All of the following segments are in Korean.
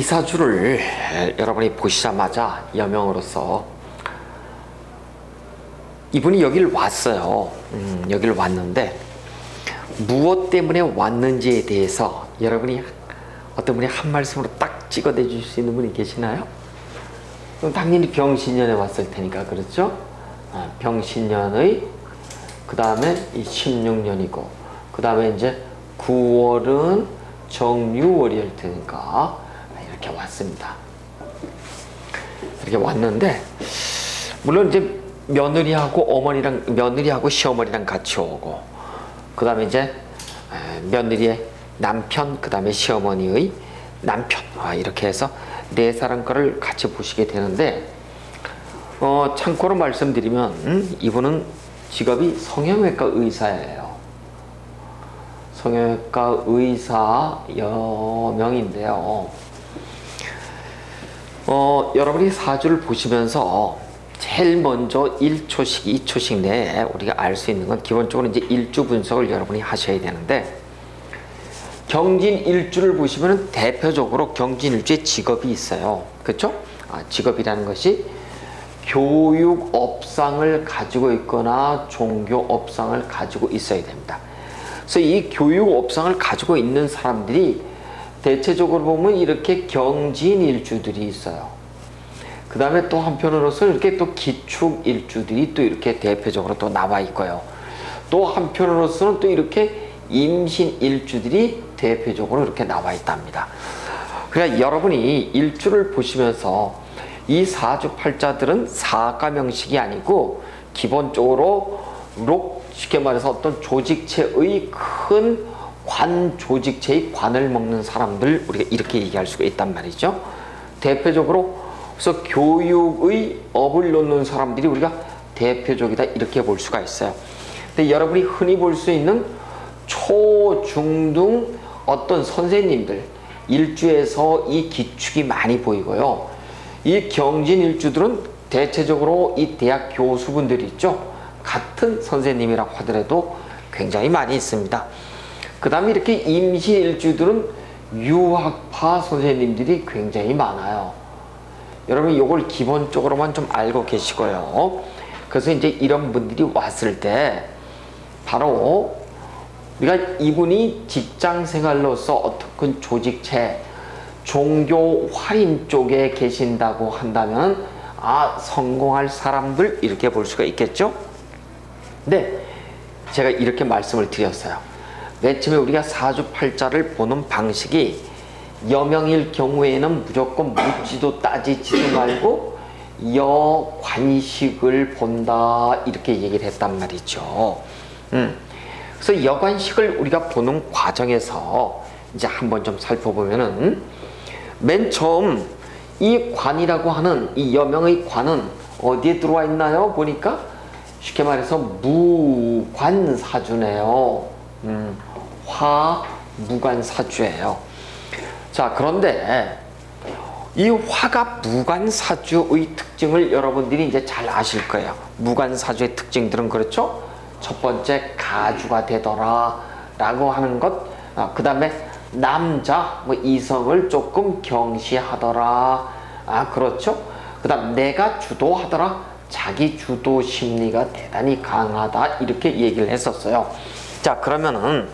사주를 여러분이 보시자마자 여명으로서 이분이 여길 왔어요. 여길 왔는데 무엇 때문에 왔는지에 대해서 여러분이 어떤 분이 한 말씀으로 딱 찍어내 줄 수 있는 분이 계시나요? 그럼 당연히 병신년에 왔을 테니까, 그렇죠? 병신년의 그 다음에 이 16년이고 그 다음에 이제 9월은 정유월일 테니까 이렇게 왔습니다. 이렇게 왔는데 물론 이제 며느리하고 시어머니랑 같이 오고 그 다음에 이제 며느리의 남편, 그 다음에 시어머니의 남편, 이렇게 해서 네 사람 거를 같이 보시게 되는데 참고로 말씀드리면 이분은 직업이 성형외과 의사예요. 성형외과 의사 여명인데요. 여러분이 사주를 보시면서 제일 먼저 1초씩, 2초씩 내에 우리가 알 수 있는 건 기본적으로 이제 일주 분석을 여러분이 하셔야 되는데, 경진일주를 보시면 대표적으로 경진일주에 직업이 있어요. 그렇죠? 직업이라는 것이 교육업상을 가지고 있거나 종교업상을 가지고 있어야 됩니다. 그래서 이 교육업상을 가지고 있는 사람들이 대체적으로 보면 이렇게 경진일주들이 있어요. 그 다음에 또 한편으로서 이렇게 또 기축일주들이 또 이렇게 대표적으로 또 나와 있고요. 또 한편으로서는 또 이렇게 임신일주들이 대표적으로 이렇게 나와 있답니다. 그러니까 여러분이 일주를 보시면서 이 사주팔자들은 사가명식이 아니고 기본적으로 쉽게 말해서 어떤 조직체의 큰 관 조직체의 관을 먹는 사람들, 우리가 이렇게 얘기할 수가 있단 말이죠. 대표적으로 그래서 교육의 업을 놓는 사람들이 우리가 대표적이다, 이렇게 볼 수가 있어요. 근데 여러분이 흔히 볼 수 있는 초, 중, 등 어떤 선생님들 일주에서 이 기축이 많이 보이고요. 이 경진일주들은 대체적으로 이 대학 교수분들이 있죠. 같은 선생님이라고 하더라도 굉장히 많이 있습니다. 그 다음에 이렇게 임신일주들은 유학파 선생님들이 굉장히 많아요. 여러분 이걸 기본적으로만 좀 알고 계시고요. 그래서 이제 이런 분들이 왔을 때 바로 우리가 이분이 직장생활로서 어떤 조직체, 종교 활임 쪽에 계신다고 한다면 성공할 사람들, 이렇게 볼 수가 있겠죠. 근데 제가 이렇게 말씀을 드렸어요. 맨 처음에 우리가 사주팔자를 보는 방식이 여명일 경우에는 무조건 묻지도 따지지도 말고 여관식을 본다, 이렇게 얘기를 했단 말이죠. 그래서 여관식을 우리가 보는 과정에서 이제 한번 좀 살펴보면은 맨 처음 이 관이라고 하는 이 여명의 관은 어디에 들어와 있나요? 보니까 쉽게 말해서 무관사주네요. 화무관사주예요. 자, 그런데 이 화가 무관사주의 특징을 여러분들이 이제 잘 아실 거예요. 무관사주의 특징들은 그렇죠? 첫 번째, 가주가 되더라 라고 하는 것, 그 다음에 남자, 이성을 조금 경시하더라, 그렇죠? 그 다음 내가 주도하더라, 자기 주도 심리가 대단히 강하다, 이렇게 얘기를 했었어요. 자, 그러면은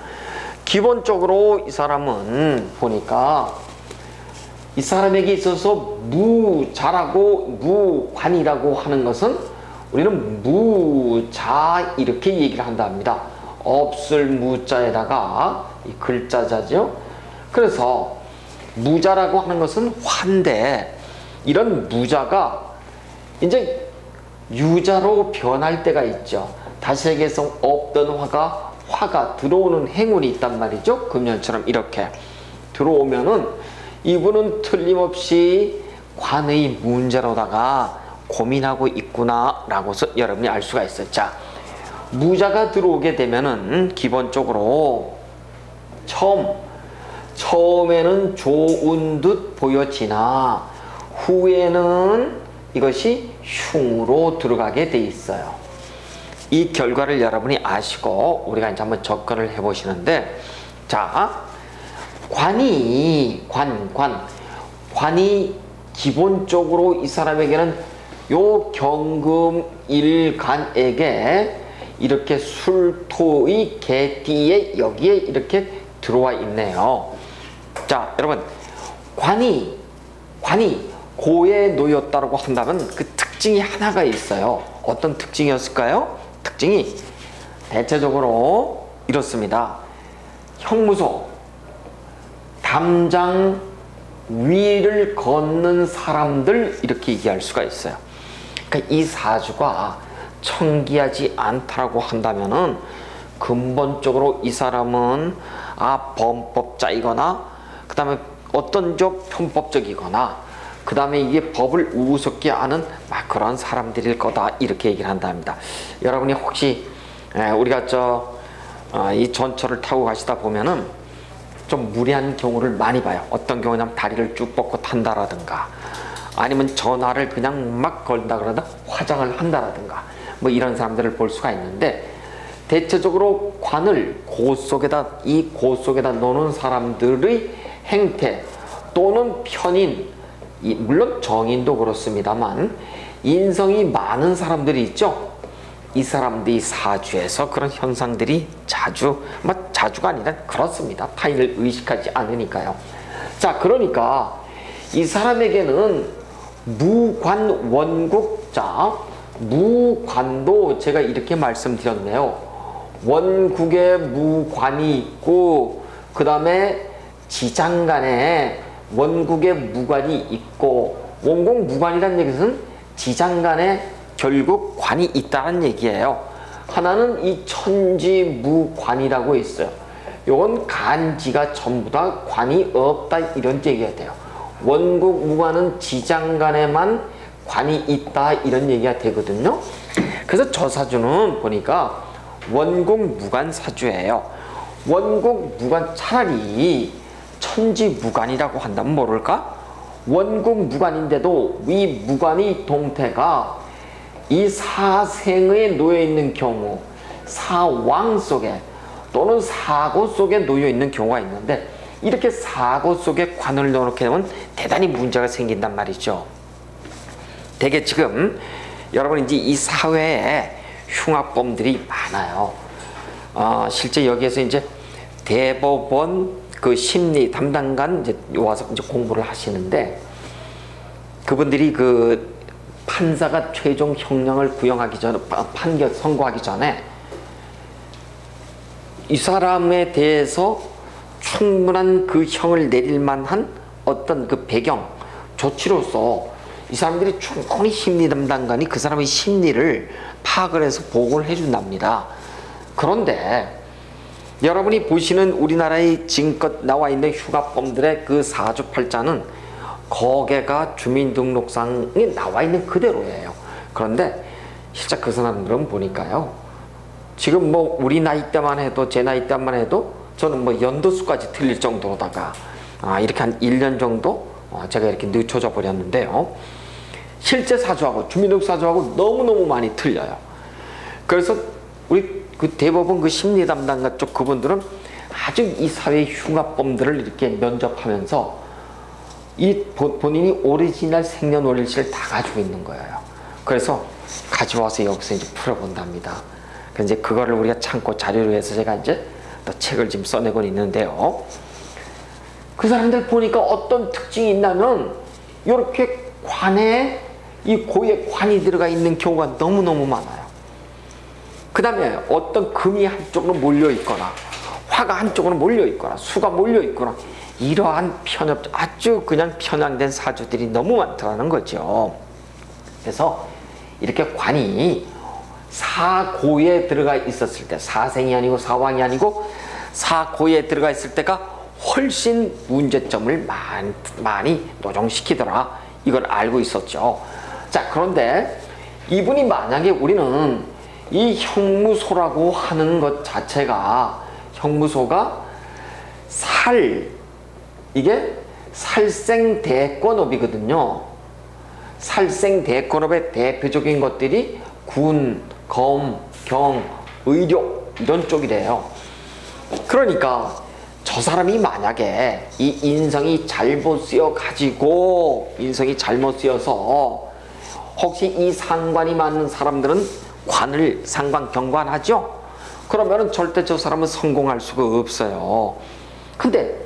기본적으로 이 사람은 보니까 이 사람에게 있어서 무자라고 무관이라고 하는 것은 우리는 무자, 이렇게 얘기를 한답니다. 없을 무자에다가 이 글자자죠. 그래서 무자라고 하는 것은 화인데, 이런 무자가 이제 유자로 변할 때가 있죠. 다시 얘기해서 없던 화가 들어오는 행운이 있단 말이죠. 금년처럼 이렇게 들어오면은 이분은 틀림없이 관의 문제로다가 고민하고 있구나 라고서 여러분이 알 수가 있어요. 자, 무자가 들어오게 되면은 기본적으로 처음에는 좋은 듯 보여지나 후에는 이것이 흉으로 들어가게 돼 있어요. 이 결과를 여러분이 아시고 우리가 이제 한번 접근을 해 보시는데, 자, 관이 관이 기본적으로 이 사람에게는 요 경금일간에게 이렇게 술토의 개띠에 여기에 이렇게 들어와 있네요. 자, 여러분, 관이 고에 놓였다고 한다면 그 특징이 하나가 있어요. 어떤 특징이었을까요? 특징이 대체적으로 이렇습니다. 형무소, 담장 위를 걷는 사람들, 이렇게 얘기할 수가 있어요. 그러니까 이 사주가 청기하지 않다라고 한다면은 근본적으로 이 사람은 범법자이거나 그 다음에 어떤 좀 편법적이거나 그 다음에 이게 법을 우습게 아는 막 그런 사람들일 거다, 이렇게 얘기를 한답니다. 여러분이 혹시 우리가 이 전철을 타고 가시다 보면은 좀 무리한 경우를 많이 봐요. 어떤 경우냐면 다리를 쭉 뻗고 탄다라든가 아니면 전화를 그냥 막 걸다 그러다 화장을 한다라든가 뭐 이런 사람들을 볼 수가 있는데, 대체적으로 관을 고 속에다 놓는 사람들의 행태 또는 편인, 물론 정인도 그렇습니다만 인성이 많은 사람들이 있죠. 이 사람들이 사주에서 그런 현상들이 자주가 아니라 그렇습니다. 타인을 의식하지 않으니까요. 자, 그러니까 이 사람에게는 무관 원국자, 무관도 제가 이렇게 말씀드렸네요. 원국에 무관이 있고 그 다음에 지장간에 원국에 무관이 있고, 원국 무관이라는 얘기는 지장간에 결국 관이 있다는 얘기예요. 하나는 이 천지무관이라고 있어요. 요건 간지가 전부 다 관이 없다, 이런 얘기가 돼요. 원국 무관은 지장간에만 관이 있다, 이런 얘기가 되거든요. 그래서 저 사주는 보니까 원국 무관 사주예요. 원국 무관, 차라리 천지무관이라고 한다면 모를까? 원국 무관인데도 이 무관의 동태가 이 사생에 놓여있는 경우, 사왕 속에 또는 사고 속에 놓여있는 경우가 있는데, 이렇게 사고 속에 관을 넣어놓게 되면 대단히 문제가 생긴단 말이죠. 되게 지금 여러분 이제 이 사회에 흉악범들이 많아요. 실제 여기에서 이제 대법원 그 심리 담당관 이제 와서 이제 공부를 하시는데, 그분들이 그 판사가 최종 형량을 구형하기 전에, 선고하기 전에 이 사람에 대해서 충분한 그 형을 내릴 만한 어떤 그 배경 조치로서 이 사람들이 충분히 심리 담당관이 그 사람의 심리를 파악을 해서 보고를 해준답니다. 그런데 여러분이 보시는 우리나라의 지금껏 나와 있는 흉악범들의 그 사주팔자는 거기가 주민등록상에 나와 있는 그대로예요. 그런데 실제 그 사람들은 보니까요, 지금 뭐 우리 나이 때만 해도, 제 나이 때만 해도 저는 뭐 연도수까지 틀릴 정도로다가 이렇게 한 1년 정도 제가 이렇게 늦춰져 버렸는데요, 실제 사주하고 주민등록 사주하고 너무너무 많이 틀려요. 그래서 우리 그 대법원 그 심리 담당가 쪽 그분들은 아주 이 사회의 흉악범들을 이렇게 면접하면서 이 본인이 오리지널 생년월일치를 다 가지고 있는 거예요. 그래서 가져와서 여기서 이제 풀어본답니다. 그래서 이제 그거를 우리가 참고 자료로 해서 제가 이제 또 책을 지금 써내고 있는데요. 그 사람들 보니까 어떤 특징이 있냐면, 이렇게 관에, 이 고에 관이 들어가 있는 경우가 너무너무 많아요. 그 다음에 어떤 금이 한쪽으로 몰려 있거나, 화가 한쪽으로 몰려 있거나, 수가 몰려 있거나, 이러한 아주 그냥 편향된 사주들이 너무 많다는 거죠. 그래서 이렇게 관이 사고에 들어가 있었을 때, 사생이 아니고 사왕이 아니고 사고에 들어가 있을 때가 훨씬 문제점을 많이 노정시키더라, 이걸 알고 있었죠. 자, 그런데 이분이 만약에 우리는 이 형무소라고 하는 것 자체가, 형무소가 이게 살생대권업이거든요. 살생대권업의 대표적인 것들이 군, 검, 경, 의료 이런 쪽이래요. 그러니까 저 사람이 만약에 이 인성이 잘못 쓰여 가지고 인성이 잘못 쓰여서 혹시 이 상관이 맞는 사람들은 관을 상관 경관하죠. 그러면은 절대 저 사람은 성공할 수가 없어요. 근데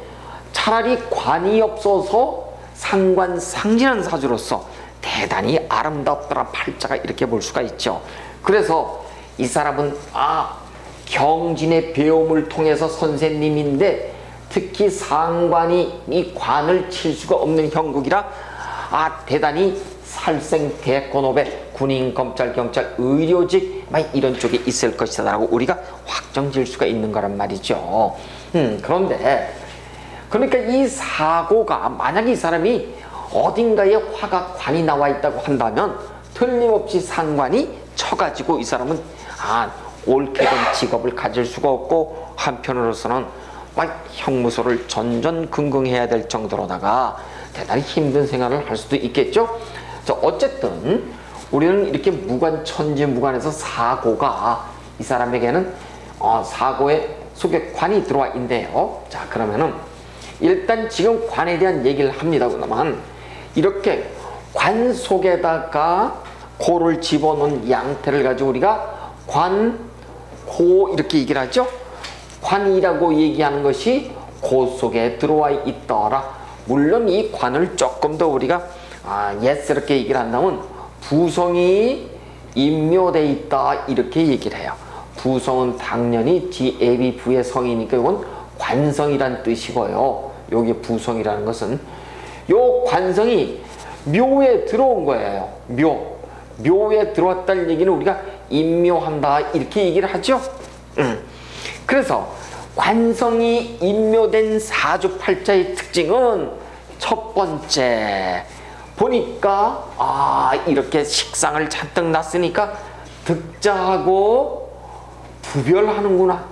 차라리 관이 없어서 상관 상진한 사주로서 대단히 아름답더라 팔자가 이렇게 볼 수가 있죠. 그래서 이 사람은 경진의 배움을 통해서 선생님인데 특히 상관이 이 관을 칠 수가 없는 형국이라 대단히 살생 대권업에 군인, 검찰, 경찰, 의료직 이런 쪽에 있을 것이다 라고 우리가 확정질 수가 있는 거란 말이죠. 그런데 그러니까 이 사고가 만약에 이 사람이 어딘가에 화가 관이 나와 있다고 한다면 틀림없이 상관이 쳐가지고 이 사람은 옳게 된 직업을 가질 수가 없고 한편으로서는 형무소를 전전긍긍해야 될 정도로다가 대단히 힘든 생활을 할 수도 있겠죠. 어쨌든 우리는 이렇게 무관천지무관해서 사고가 이 사람에게는 사고의 속에 관이 들어와 있네요. 자, 그러면은 일단 지금 관에 대한 얘기를 합니다. 그러면 이렇게 관 속에다가 고를 집어넣은 양태를 가지고 우리가 관, 고 이렇게 얘기를 하죠. 관이라고 얘기하는 것이 고 속에 들어와 있더라. 물론 이 관을 조금 더 우리가 예스럽게 얘기를 한다면 부성이 임묘돼 있다 이렇게 얘기를 해요. 부성은 당연히 지애비 부의 성이니까 이건 관성이란 뜻이고요. 여기 부성이라는 것은 요 관성이 묘에 들어온 거예요. 묘에 들어왔다는 얘기는 우리가 임묘한다 이렇게 얘기를 하죠. 그래서 관성이 임묘된 사주팔자의 특징은 첫 번째 보니까 이렇게 식상을 잔뜩 났으니까 득자하고 부별하는구나.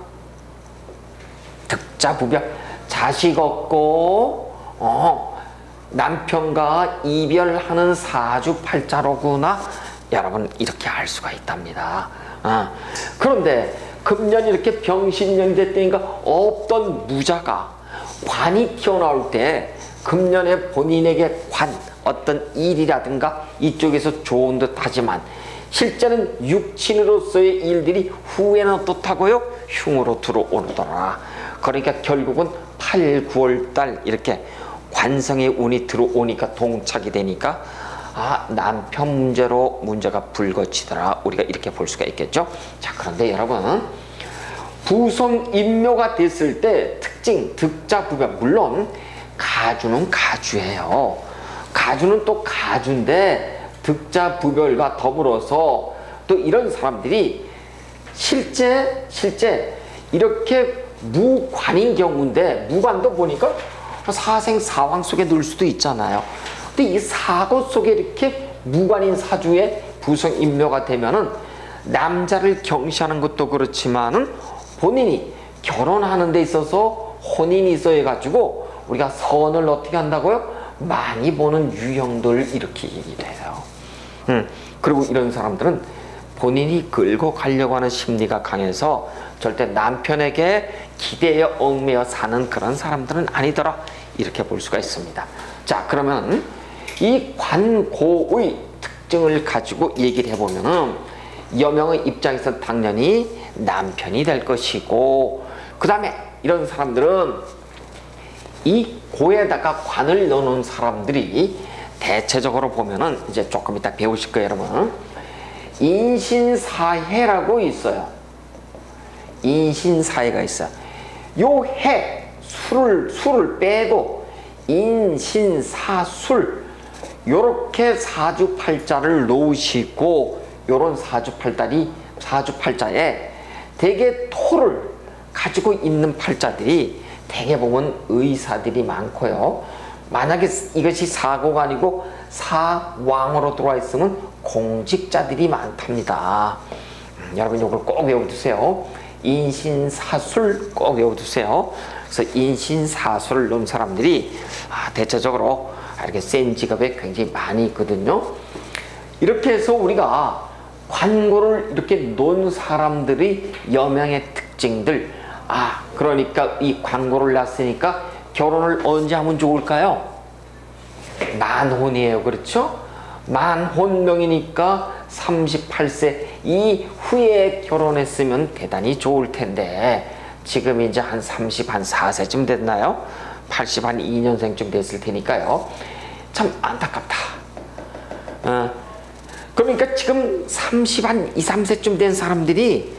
득자부별, 자식 없고 남편과 이별하는 사주팔자로구나. 여러분 이렇게 알 수가 있답니다. 그런데 금년이 이렇게 병신년이 됐다니까 없던 무자가 관이 튀어나올 때 금년에 본인에게 어떤 일이라든가 이쪽에서 좋은 듯 하지만 실제는 육친으로서의 일들이 후에는 어떻다고요? 흉으로 들어오더라. 그러니까 결국은 8, 9월달 이렇게 관성의 운이 들어오니까 동착이 되니까 남편 문제로 문제가 불거지더라. 우리가 이렇게 볼 수가 있겠죠. 자, 그런데 여러분 부성 임묘가 됐을 때 특징 득자부별, 물론 가주는 가주예요. 가주는 또 가주인데 득자부별과 더불어서 또 이런 사람들이 실제 이렇게 무관인 경우인데 무관도 보니까 사생 사황 속에 넣을 수도 있잖아요. 근데 이 사고 속에 이렇게 무관인 사주에 부성 임묘가 되면은 남자를 경시하는 것도 그렇지만은 본인이 결혼하는 데 있어서 혼인이 있어야 가지고 우리가 선을 어떻게 한다고요? 많이 보는 유형들 이렇게 얘기해요. 그리고 이런 사람들은 본인이 끌고 가려고 하는 심리가 강해서 절대 남편에게 기대어 얽매여 사는 그런 사람들은 아니더라. 이렇게 볼 수가 있습니다. 자, 그러면 이 관고의 특징을 가지고 얘기를 해보면은 여명의 입장에서 당연히 남편이 될 것이고, 그 다음에 이런 사람들은 이 고에다가 관을 넣어놓은 사람들이 대체적으로 보면은 이제 조금 이따 배우실 거예요, 여러분. 인신사해라고 있어요. 인신사해가 있어요. 요 해, 술을 빼도 인신사술 요렇게 사주팔자를 놓으시고 요런 사주팔자에 대개 토를 가지고 있는 팔자들이 대개 보면 의사들이 많고요. 만약에 이것이 사고가 아니고 사왕으로 들어와 있으면 공직자들이 많답니다. 여러분 이걸 꼭 외워두세요. 인신사술 꼭 외워두세요. 그래서 인신사술을 놓은 사람들이 대체적으로 이렇게 센 직업에 굉장히 많이 있거든요. 이렇게 해서 우리가 관고를 이렇게 놓은 사람들의 여명의 특징들 아, 그러니까 이 광고를 놨으니까 결혼을 언제 하면 좋을까요? 만혼이에요. 그렇죠? 만혼명이니까 38세 이후에 결혼했으면 대단히 좋을 텐데 지금 이제 한 34세쯤 됐나요? 80 한 2년생쯤 됐을 테니까요. 참 안타깝다. 그러니까 지금 30 한 2, 3세쯤 된 사람들이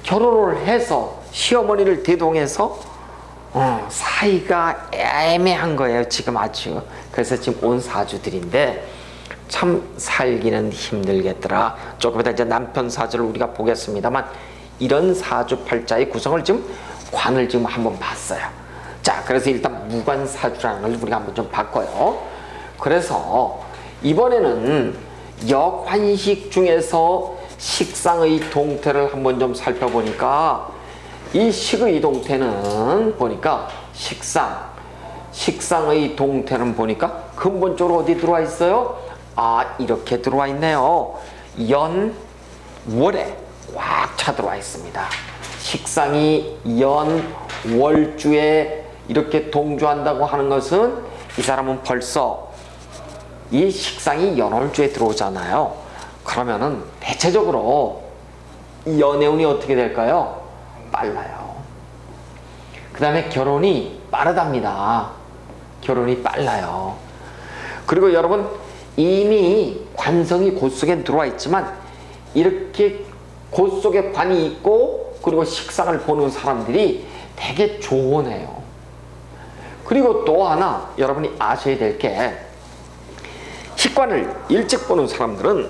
결혼을 해서 시어머니를 대동해서 사이가 애매한 거예요. 지금 아주. 그래서 지금 온 사주들인데 참 살기는 힘들겠더라. 조금 이따 이제 남편 사주를 우리가 보겠습니다만 이런 사주팔자의 구성을 지금 관을 지금 한번 봤어요. 자, 그래서 일단 무관사주라는 걸 우리가 한번 좀 봤고요. 그래서 이번에는 역환식 중에서 식상의 동태를 한번 좀 살펴보니까 이 식의 동태는 보니까 식상의 동태는 보니까 근본적으로 어디 들어와 있어요? 아, 이렇게 들어와 있네요. 월에 꽉 차 들어와 있습니다. 식상이 월주에 이렇게 동조한다고 하는 것은 이 사람은 벌써 이 식상이 월주에 들어오잖아요. 그러면은 대체적으로 연애운이 어떻게 될까요? 빨라요. 그 다음에 결혼이 빠르답니다. 결혼이 빨라요. 그리고 여러분 이미 관성이 곳 속에 들어와 있지만 이렇게 곳 속에 관이 있고 그리고 식상을 보는 사람들이 되게 조언해요. 그리고 또 하나 여러분이 아셔야 될 게 식관을 일찍 보는 사람들은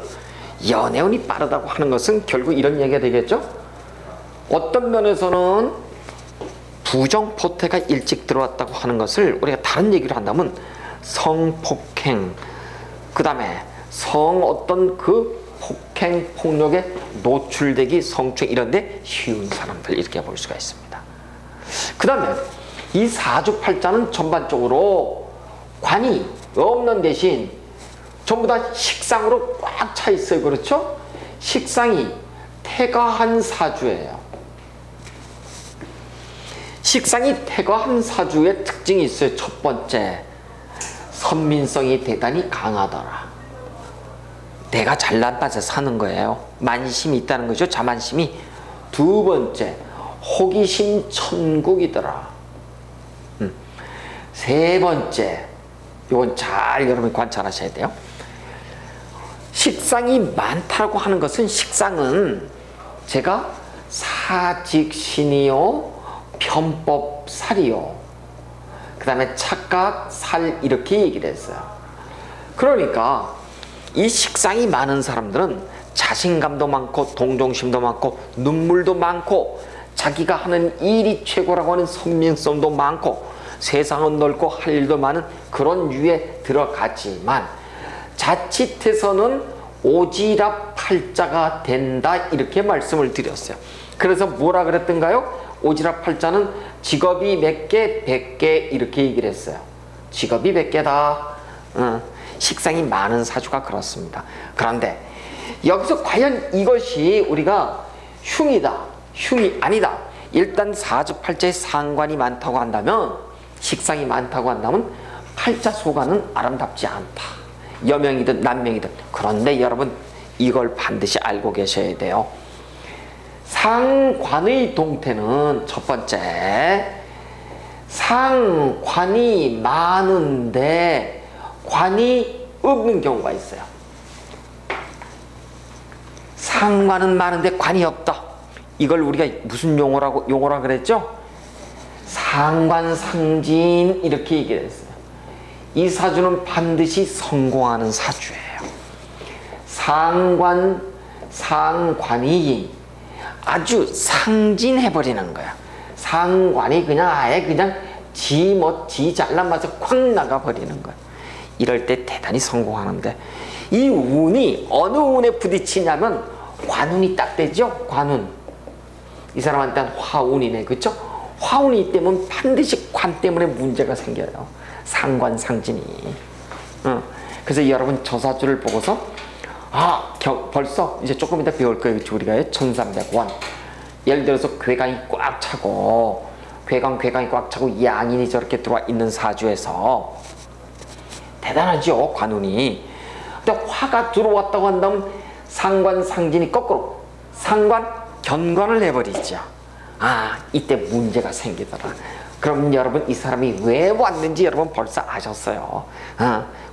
연애운이 빠르다고 하는 것은 결국 이런 얘기가 되겠죠? 어떤 면에서는 부정포태가 일찍 들어왔다고 하는 것을 우리가 다른 얘기를 한다면 성폭행, 그 다음에 어떤 그 폭행, 폭력에 노출되기, 성추행 이런 데 쉬운 사람들 이렇게 볼 수가 있습니다. 그 다음에 이 사주팔자는 전반적으로 관이 없는 대신 전부 다 식상으로 꽉 차 있어요. 그렇죠? 식상이 태가한 사주예요. 식상이 태가한 사주의 특징이 있어요. 첫 번째, 선민성이 대단히 강하더라. 내가 잘난 맛에 사는 거예요. 만심이 있다는 거죠. 자만심이. 두 번째, 호기심 천국이더라. 세 번째, 이건 잘 여러분이 관찰하셔야 돼요. 식상이 많다고 하는 것은 식상은 제가 사직신이요 편법살이요 그 다음에 착각살 이렇게 얘기를 했어요. 그러니까 이 식상이 많은 사람들은 자신감도 많고 동정심도 많고 눈물도 많고 자기가 하는 일이 최고라고 하는 선민성도 많고 세상은 넓고 할 일도 많은 그런 유에 들어갔지만 자칫해서는 오지랖팔자가 된다 이렇게 말씀을 드렸어요. 그래서 뭐라 그랬던가요? 오지랖팔자는 직업이 몇 개? 100개 이렇게 얘기를 했어요. 직업이 100개다. 식상이 많은 사주가 그렇습니다. 그런데 여기서 과연 이것이 우리가 흉이다, 흉이 아니다. 일단 사주팔자에 상관이 많다고 한다면, 식상이 많다고 한다면 팔자 소관은 아름답지 않다. 여명이든 남명이든. 그런데 여러분 이걸 반드시 알고 계셔야 돼요. 상관의 동태는 첫 번째, 상관이 많은데 관이 없는 경우가 있어요. 상관은 많은데 관이 없다. 이걸 우리가 무슨 용어라 그랬죠? 상관상진 이렇게 얘기를 했어요. 이 사주는 반드시 성공하는 사주예요. 상관이 아주 상진해버리는 거야. 상관이 그냥 아예 그냥 지 잘난 맛에 콱 나가버리는 거야. 이럴 때 대단히 성공하는데, 이 운이 어느 운에 부딪히냐면 관운이 딱 되죠. 관운. 이 사람한테는 화운이네. 그렇죠? 화운이 있다면 반드시 관 때문에 문제가 생겨요. 상관상진이. 그래서 여러분 저 사주를 보고서 벌써 이제 조금 이따 배울 거예요. 우리가 1300원. 예를 들어서 괴강이 꽉 차고 괴강이 꽉 차고 양인이 저렇게 들어와 있는 사주에서 대단하죠, 관운이. 근데 화가 들어왔다고 한다면 상관 상진이 거꾸로 상관 견관을 해버리죠. 아, 이때 문제가 생기더라. 그럼 여러분, 이 사람이 왜 왔는지 여러분 벌써 아셨어요.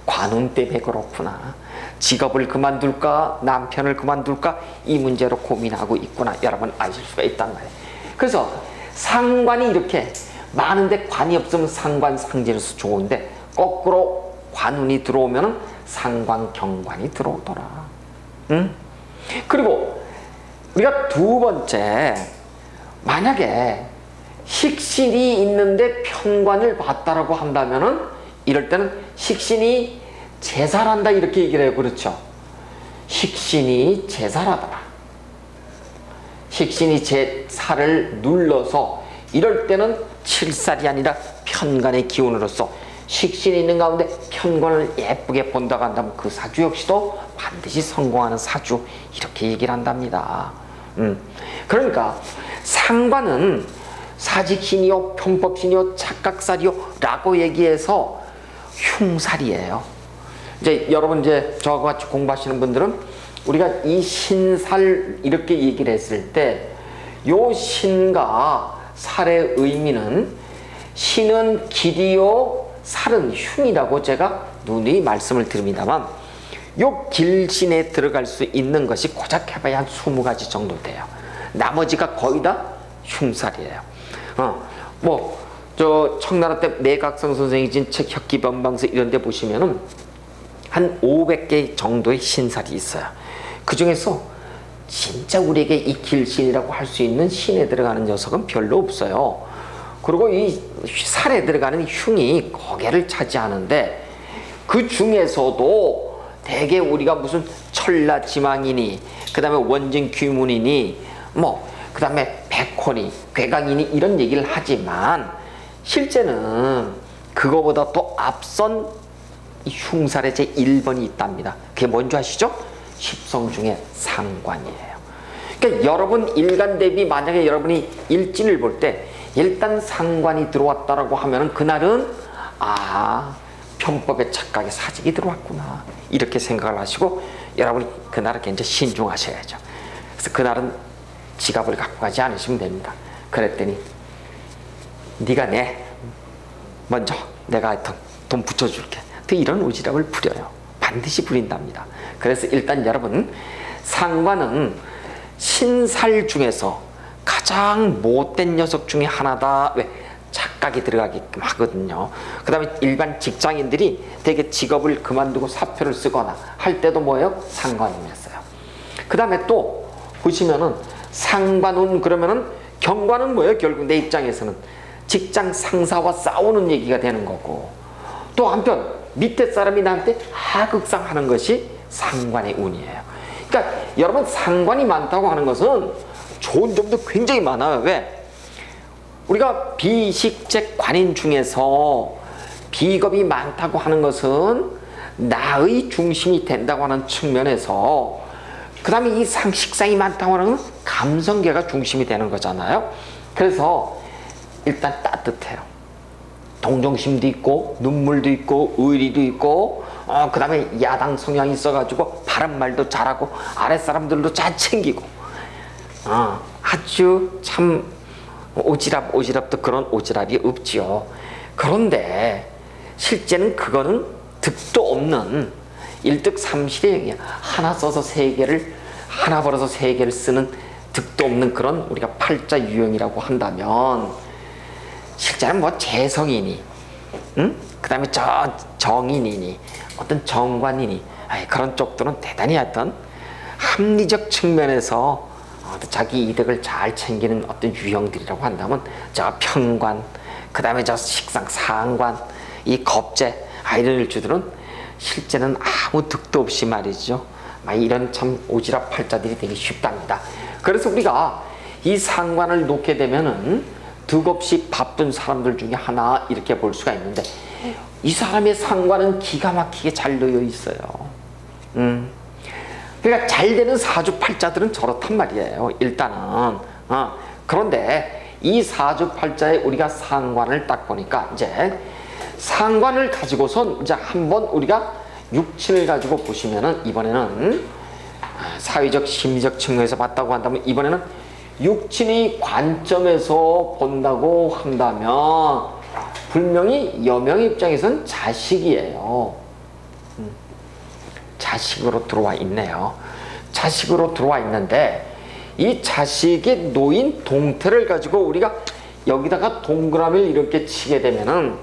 관운 때문에 그렇구나. 직업을 그만둘까 남편을 그만둘까 이 문제로 고민하고 있구나, 여러분 아실 수가 있단 말이에요. 그래서 상관이 이렇게 많은데 관이 없으면 상관 상진에서 좋은데 거꾸로 관운이 들어오면 상관 경관이 들어오더라. 그리고 우리가 두 번째, 만약에 식신이 있는데 편관을 봤다라고 한다면은 이럴 때는 식신이 제살한다 이렇게 얘기를 해요. 그렇죠? 식신이 제살하더라. 식신이 제살을 눌러서 이럴 때는 칠살이 아니라 편관의 기운으로서 식신이 있는 가운데 편관을 예쁘게 본다고 한다면 그 사주 역시도 반드시 성공하는 사주, 이렇게 얘기를 한답니다. 그러니까 상관은 사직신이요 편법신이요 착각살이요 라고 얘기해서 흉살이에요. 이제 여러분, 이제 저와 같이 공부하시는 분들은 우리가 이 신살 이렇게 얘기를 했을 때 요 신과 살의 의미는 신은 길이요 살은 흉이라고 제가 누누이 말씀을 드립니다만, 요 길신에 들어갈 수 있는 것이 고작 해봐야 한 20가지 정도 돼요. 나머지가 거의 다 흉살이에요. 저 청나라 때 매각성 선생이 진 책 혁기변방서 이런 데 보시면은 한 500개 정도의 신살이 있어요. 그 중에서 진짜 우리에게 이 길신이라고 할 수 있는 신에 들어가는 녀석은 별로 없어요. 그리고 이 살에 들어가는 흉이 고개를 차지하는데, 그 중에서도 대개 우리가 무슨 천라지망이니, 그 다음에 원진귀문이니, 그 다음에 백혼이, 괴강이니 이런 얘기를 하지만 실제는 그거보다 또 앞선 흉살의 제1번이 있답니다. 그게 뭔지 아시죠? 십성 중에 상관이에요. 그러니까 여러분 일간 대비 만약에 여러분이 일진을 볼 때 일단 상관이 들어왔다라고 하면 그날은 편법의 착각에 사직이 들어왔구나, 이렇게 생각을 하시고 여러분이 그날은 굉장히 신중하셔야죠. 그래서 그날은 지갑을 갖고 가지 않으시면 됩니다. 그랬더니 네가 먼저 내가 하여튼 돈 붙여줄게, 또 이런 오지랖을 부려요. 반드시 부린답니다. 그래서 일단 여러분, 상관은 신살 중에서 가장 못된 녀석 중에 하나다. 왜? 착각이 들어가게끔 하거든요. 그 다음에 일반 직장인들이 되게 직업을 그만두고 사표를 쓰거나 할 때도 뭐예요? 상관이었어요. 그 다음에 또 보시면은 상관운 그러면은 경관은 뭐예요? 결국 내 입장에서는 직장 상사와 싸우는 얘기가 되는 거고, 또 한편 밑에 사람이 나한테 하극상하는 것이 상관의 운이에요. 그러니까 여러분, 상관이 많다고 하는 것은 좋은 점도 굉장히 많아요. 왜? 우리가 비식재 관인 중에서 비겁이 많다고 하는 것은 나의 중심이 된다고 하는 측면에서, 그 다음에 이 식상이 많다고 하는 건 감성계가 중심이 되는 거잖아요. 그래서 일단 따뜻해요. 동정심도 있고 눈물도 있고 의리도 있고, 그 다음에 야당 성향이 있어가지고 바른말도 잘하고 아랫사람들도 잘 챙기고, 아주 참 오지랖도 그런 오지랖이 없지요. 그런데 실제는 그거는 득도 없는 일득삼실의 영이야. 하나 써서 세 개를, 하나 벌어서 세 개를 쓰는 득도 없는 그런 우리가 팔자 유형이라고 한다면, 실제는 뭐 재성이니, 그 다음에 정인이니, 어떤 정관이니, 그런 쪽들은 대단히 어떤 합리적 측면에서 자기 이득을 잘 챙기는 어떤 유형들이라고 한다면, 저 편관, 그 다음에 저 식상 상관, 이 겁재, 이런 일주들은 실제는 아무 득도 없이 말이죠. 이런 참 오지랖 팔자들이 되게 쉽답니다. 그래서 우리가 이 상관을 놓게 되면은 득없이 바쁜 사람들 중에 하나 이렇게 볼 수가 있는데, 이 사람의 상관은 기가 막히게 잘 놓여 있어요. 그러니까 잘 되는 사주팔자들은 저렇단 말이에요. 일단은 그런데 이 사주팔자에 우리가 상관을 딱 보니까 이제 상관을 가지고선 이제 한번 우리가 육친을 가지고 보시면은 이번에는 사회적 심리적 측면에서 봤다고 한다면 이번에는 육친의 관점에서 본다고 한다면 분명히 여명 입장에서는 자식이에요. 자식으로 들어와 있네요. 자식으로 들어와 있는데 이 자식의 노인 동태를 가지고 우리가 여기다가 동그라미를 이렇게 치게 되면은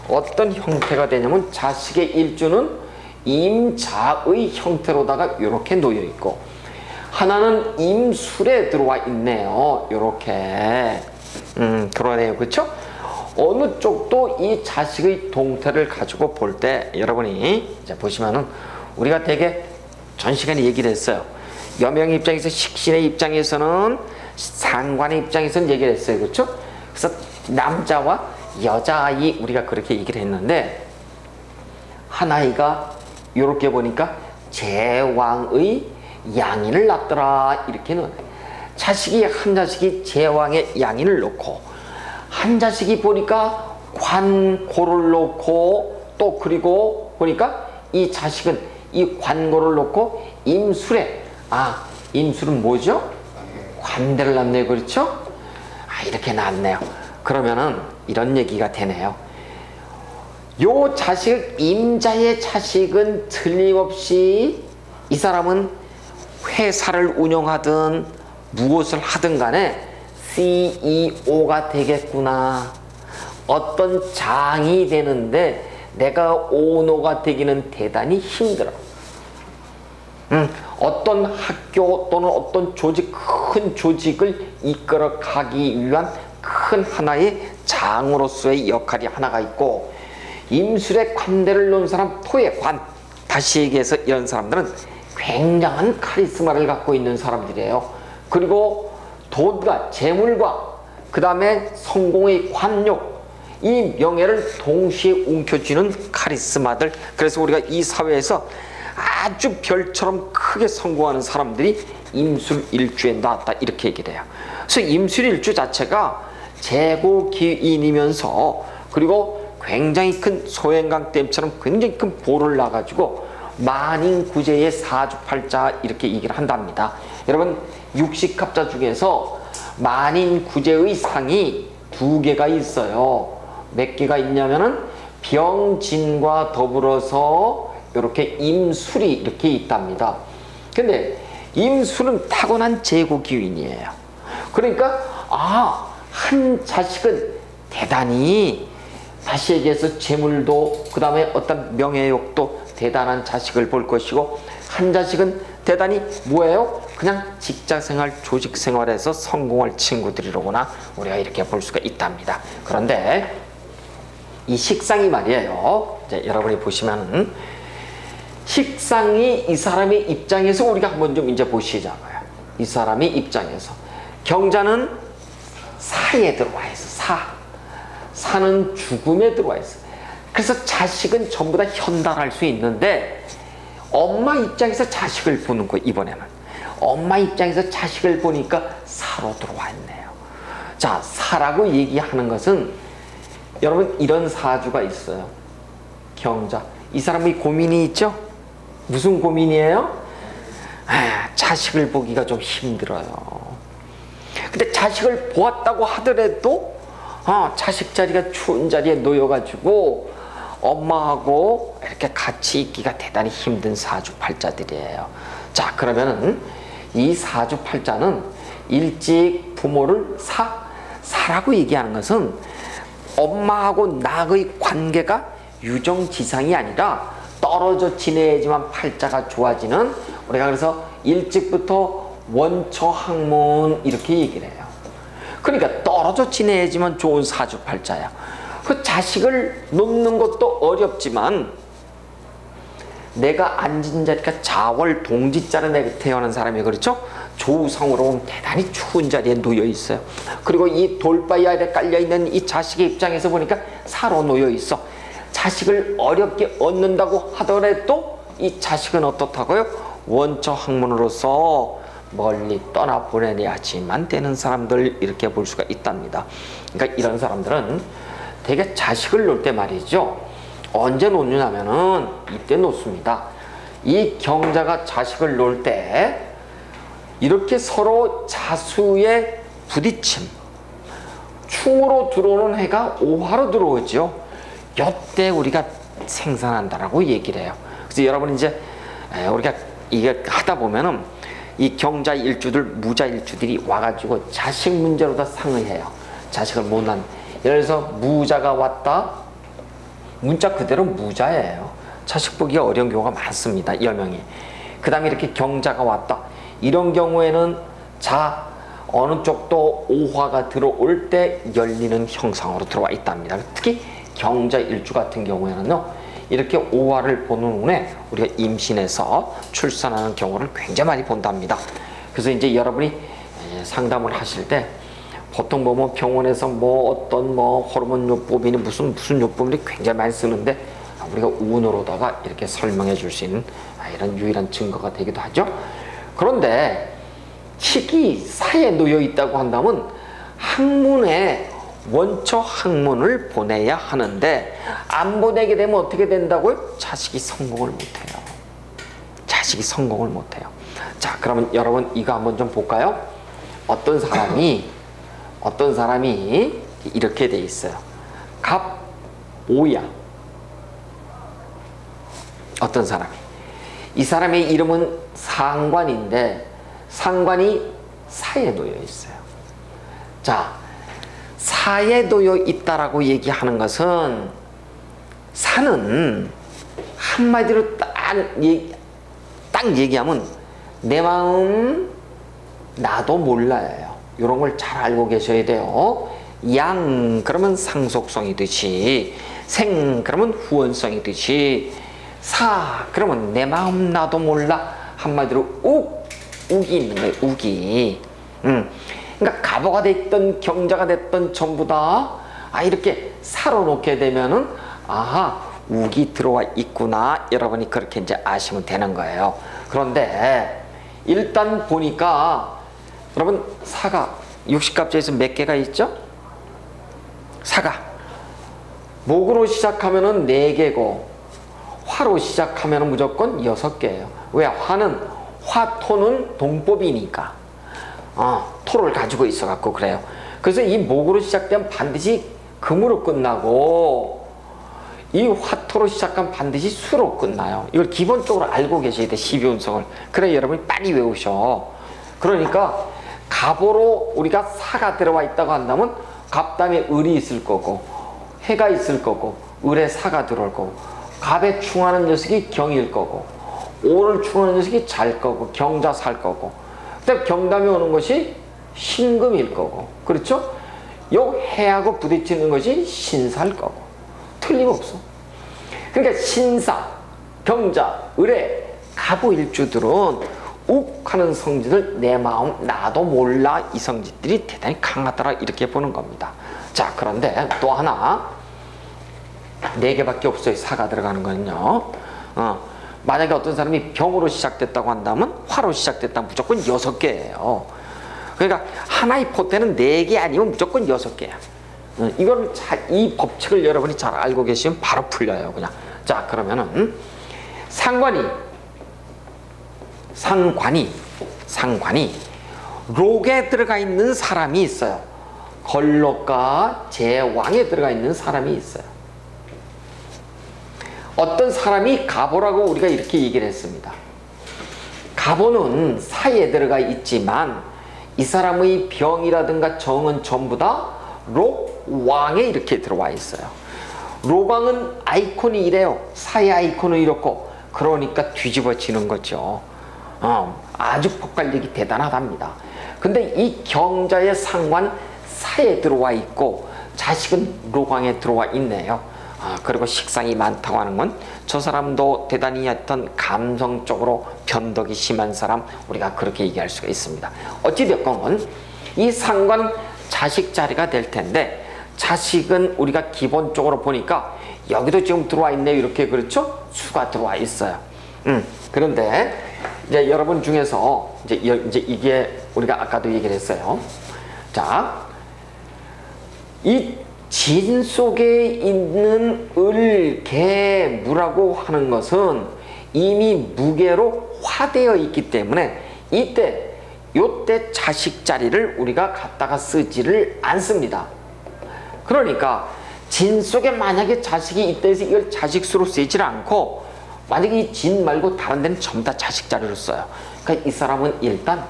어떤 형태가 되냐면 자식의 일주는 임자의 형태로다가 이렇게 놓여 있고 하나는 임술에 들어와 있네요. 이렇게 그러네요. 그렇죠? 어느 쪽도 이 자식의 동태를 가지고 볼 때 여러분이 이제 보시면은 우리가 되게 전 시간에 얘기를 했어요. 여명의 입장에서 식신의 입장에서는 상관의 입장에서는 얘기를 했어요. 그렇죠? 그래서 남자와 여자아이 우리가 그렇게 얘기를 했는데 한 아이가 이렇게 보니까 제왕의 양인을 낳더라 이렇게는 자식이 한 자식이 제왕의 양인을 놓고 한 자식이 보니까 관고를 놓고 또 그리고 보니까 이 자식은 이 관고를 놓고 임술에 임술은 뭐죠? 관대를 낳네요. 그렇죠? 이렇게 낳네요. 그러면은 이런 얘기가 되네요. 요 자식 임자의 자식은 틀림없이 이 사람은 회사를 운영하든 무엇을 하든 간에 CEO가 되겠구나. 어떤 장이 되는데 내가 오너가 되기는 대단히 힘들어. 어떤 학교 또는 어떤 조직, 큰 조직을 이끌어 가기 위한 큰 하나의 장으로서의 역할이 하나가 있고 임술의 관대를 놓은 사람, 토의 관, 다시 얘기해서 이런 사람들은 굉장한 카리스마를 갖고 있는 사람들이에요. 그리고 돈과 재물과 그 다음에 성공의 관욕, 이 명예를 동시에 움켜쥐는 카리스마들. 그래서 우리가 이 사회에서 아주 별처럼 크게 성공하는 사람들이 임술일주에 나왔다 이렇게 얘기를 해요. 그래서 임술일주 자체가 재고기인이면서 그리고 굉장히 큰 소행강댐처럼 굉장히 큰 볼을 놔가지고 만인구제의 사주팔자 이렇게 얘기를 한답니다. 여러분 육식합자 중에서 만인구제의 상이 2개가 있어요. 몇 개가 있냐면은 병진과 더불어서 이렇게 임술이 이렇게 있답니다. 근데 임술은 타고난 재고기운이에요. 그러니까 한 자식은 대단히 다시 얘기해서 재물도 그 다음에 어떤 명예욕도 대단한 자식을 볼 것이고 한 자식은 대단히 뭐예요? 그냥 직장생활, 조직생활에서 성공할 친구들이로구나 우리가 이렇게 볼 수가 있답니다. 그런데 이 식상이 말이에요. 이제 여러분이 보시면은 식상이 이 사람의 입장에서 우리가 한번 좀 이제 보시자고요. 이 사람의 입장에서 경자는 사에 들어와 있어. 사는 죽음에 들어와 있어. 그래서 자식은 전부 다 현달할 수 있는데 엄마 입장에서 자식을 보는 거예요. 이번에는 엄마 입장에서 자식을 보니까 사로 들어와 있네요. 자, 사라고 얘기하는 것은 여러분 이런 사주가 있어요. 경자. 이 사람이 고민이 있죠? 무슨 고민이에요? 자식을 보기가 좀 힘들어요. 근데 자식을 보았다고 하더라도 자식 자리가 추운 자리에 놓여가지고 엄마하고 이렇게 같이 있기가 대단히 힘든 사주팔자들이에요. 자, 그러면은 이 사주팔자는 일찍 부모를 사라고 얘기하는 것은 엄마하고 나의 관계가 유정지상이 아니라 떨어져 지내야지만 팔자가 좋아지는, 우리가 그래서 일찍부터 원처학문 이렇게 얘기를 해요. 그러니까 떨어져 지내야지만 좋은 사주팔자야. 그 자식을 놓는 것도 어렵지만 내가 앉은 자리가 자월 동지자로 내가 태어난 사람이 그렇죠? 조우성으로 보면 대단히 추운 자리에 놓여 있어요. 그리고 이 돌바위 아래 깔려있는 이 자식의 입장에서 보니까 사로 놓여 있어. 자식을 어렵게 얻는다고 하더라도 이 자식은 어떻다고요? 원처 학문으로서 멀리 떠나 보내야지만 되는 사람들 이렇게 볼 수가 있답니다. 그러니까 이런 사람들은 되게 자식을 놓을 때 말이죠. 언제 놓느냐면은 이때 놓습니다. 이 경자가 자식을 놓을 때 이렇게 서로 자수의 부딪힘, 충으로 들어오는 해가 오화로 들어오죠. 이때 우리가 생산한다라고 얘기를 해요. 그래서 여러분 이제 우리가 이게 하다 보면은 이 경자 일주들, 무자 일주들이 와가지고 자식 문제로 다 상의해요. 자식을 못 낳는. 예를 들어서 무자가 왔다. 문자 그대로 무자예요. 자식 보기가 어려운 경우가 많습니다. 여명이. 그 다음에 이렇게 경자가 왔다. 이런 경우에는 어느 쪽도 오화가 들어올 때 열리는 형상으로 들어와 있답니다. 특히 경자 일주 같은 경우에는요. 이렇게 오화를 보는 후에 우리가 임신해서 출산하는 경우를 굉장히 많이 본답니다. 그래서 이제 여러분이 상담을 하실 때 보통 보면 병원에서 어떤 호르몬 요법이니 무슨 요법이 굉장히 많이 쓰는데 우리가 운으로다가 이렇게 설명해 줄 수 있는 이런 유일한 증거가 되기도 하죠. 그런데 식이 사이에 놓여 있다고 한다면 학문에 원초 학문을 보내야 하는데 안 보내게 되면 어떻게 된다고요? 자식이 성공을 못해요. 자식이 성공을 못해요. 자, 그러면 여러분 이거 한번 좀 볼까요? 어떤 사람이 이렇게 돼 있어요. 갑, 오야. 어떤 사람이. 이 사람의 이름은 상관인데 상관이 사에 놓여 있어요. 자, 사에 놓여 있다라고 얘기하는 것은 사는 한마디로 딱 얘기하면 내 마음 나도 몰라요. 이런 걸 잘 알고 계셔야 돼요. 양 그러면 상속성이듯이, 생 그러면 후원성이듯이, 사 그러면 내 마음 나도 몰라. 한마디로 욱이 있는 거예요. 욱이. 그러니까 갑오가 됐던 경자가 됐던 전부 다 이렇게 사로놓게 되면은 아하 욱이 들어와 있구나. 여러분이 그렇게 이제 아시면 되는 거예요. 그런데 일단 보니까 여러분 사가 60갑자에서 몇 개가 있죠? 사가 목으로 시작하면은 4개고 화로 시작하면은 무조건 6개예요. 왜? 화는 화토는 동법이니까 토를 가지고 있어 갖고 그래요. 그래서 이 목으로 시작되면 반드시 금으로 끝나고 이 화토로 시작하면 반드시 수로 끝나요. 이걸 기본적으로 알고 계셔야 돼. 12운성을. 그래 여러분이 빨리 외우셔. 그러니까 갑오로 우리가 사가 들어와 있다고 한다면 갑 다음에 을이 있을 거고 해가 있을 거고 을에 사가 들어올 거고 갑에 충하는 녀석이 경일 거고 오를 충하는 녀석이 잘 거고 경자 살 거고 그다음 경담이 오는 것이 신금일 거고 그렇죠? 요 해하고 부딪히는 것이 신사일 거고 틀림없어. 그러니까 신사, 경자, 을의 갑오 일주들은 욱하는 성질을 내 마음 나도 몰라 이 성질들이 대단히 강하더라 이렇게 보는 겁니다. 자 그런데 또 하나 4개밖에 없어요. 사가 들어가는 거는요. 만약에 어떤 사람이 병으로 시작됐다고 한다면 화로 시작됐다면 무조건 6개예요. 그러니까 하나의 포태는 4개 아니면 무조건 6개야. 이걸 이 법칙을 여러분이 잘 알고 계시면 바로 풀려요. 그냥. 자 그러면은 상관이 록에 들어가 있는 사람이 있어요. 걸록과 제왕에 들어가 있는 사람이 있어요. 어떤 사람이 갑오라고 우리가 이렇게 얘기를 했습니다. 갑오는 사이에 들어가 있지만 이 사람의 병이라든가 정은 전부 다 록왕에 이렇게 들어와 있어요. 록왕은 아이콘이 이래요. 사의 아이콘은 이렇고 그러니까 뒤집어지는 거죠. 아주 폭발력이 대단하답니다. 근데 이 경자의 상관 사에 들어와 있고 자식은 록왕에 들어와 있네요. 그리고 식상이 많다고 하는 건 저 사람도 대단히 어떤 감성적으로 변덕이 심한 사람 우리가 그렇게 얘기할 수가 있습니다. 어찌됐건 이 상관 자식 자리가 될 텐데 자식은 우리가 기본적으로 보니까 여기도 지금 들어와 있네요. 이렇게 그렇죠? 수가 들어와 있어요. 그런데 이제 여러분 중에서 이제 이게 우리가 아까도 얘기를 했어요. 자, 이 진 속에 있는 을, 개, 무라고 하는 것은 이미 무게로 화되어 있기 때문에 요때 자식 자리를 우리가 갖다가 쓰지를 않습니다. 그러니까 진 속에 만약에 자식이 있다 해서 이걸 자식수로 쓰지를 않고, 만약에 이 진 말고 다른 데는 전부 다 자식 자리로 써요. 그러니까 이 사람은 일단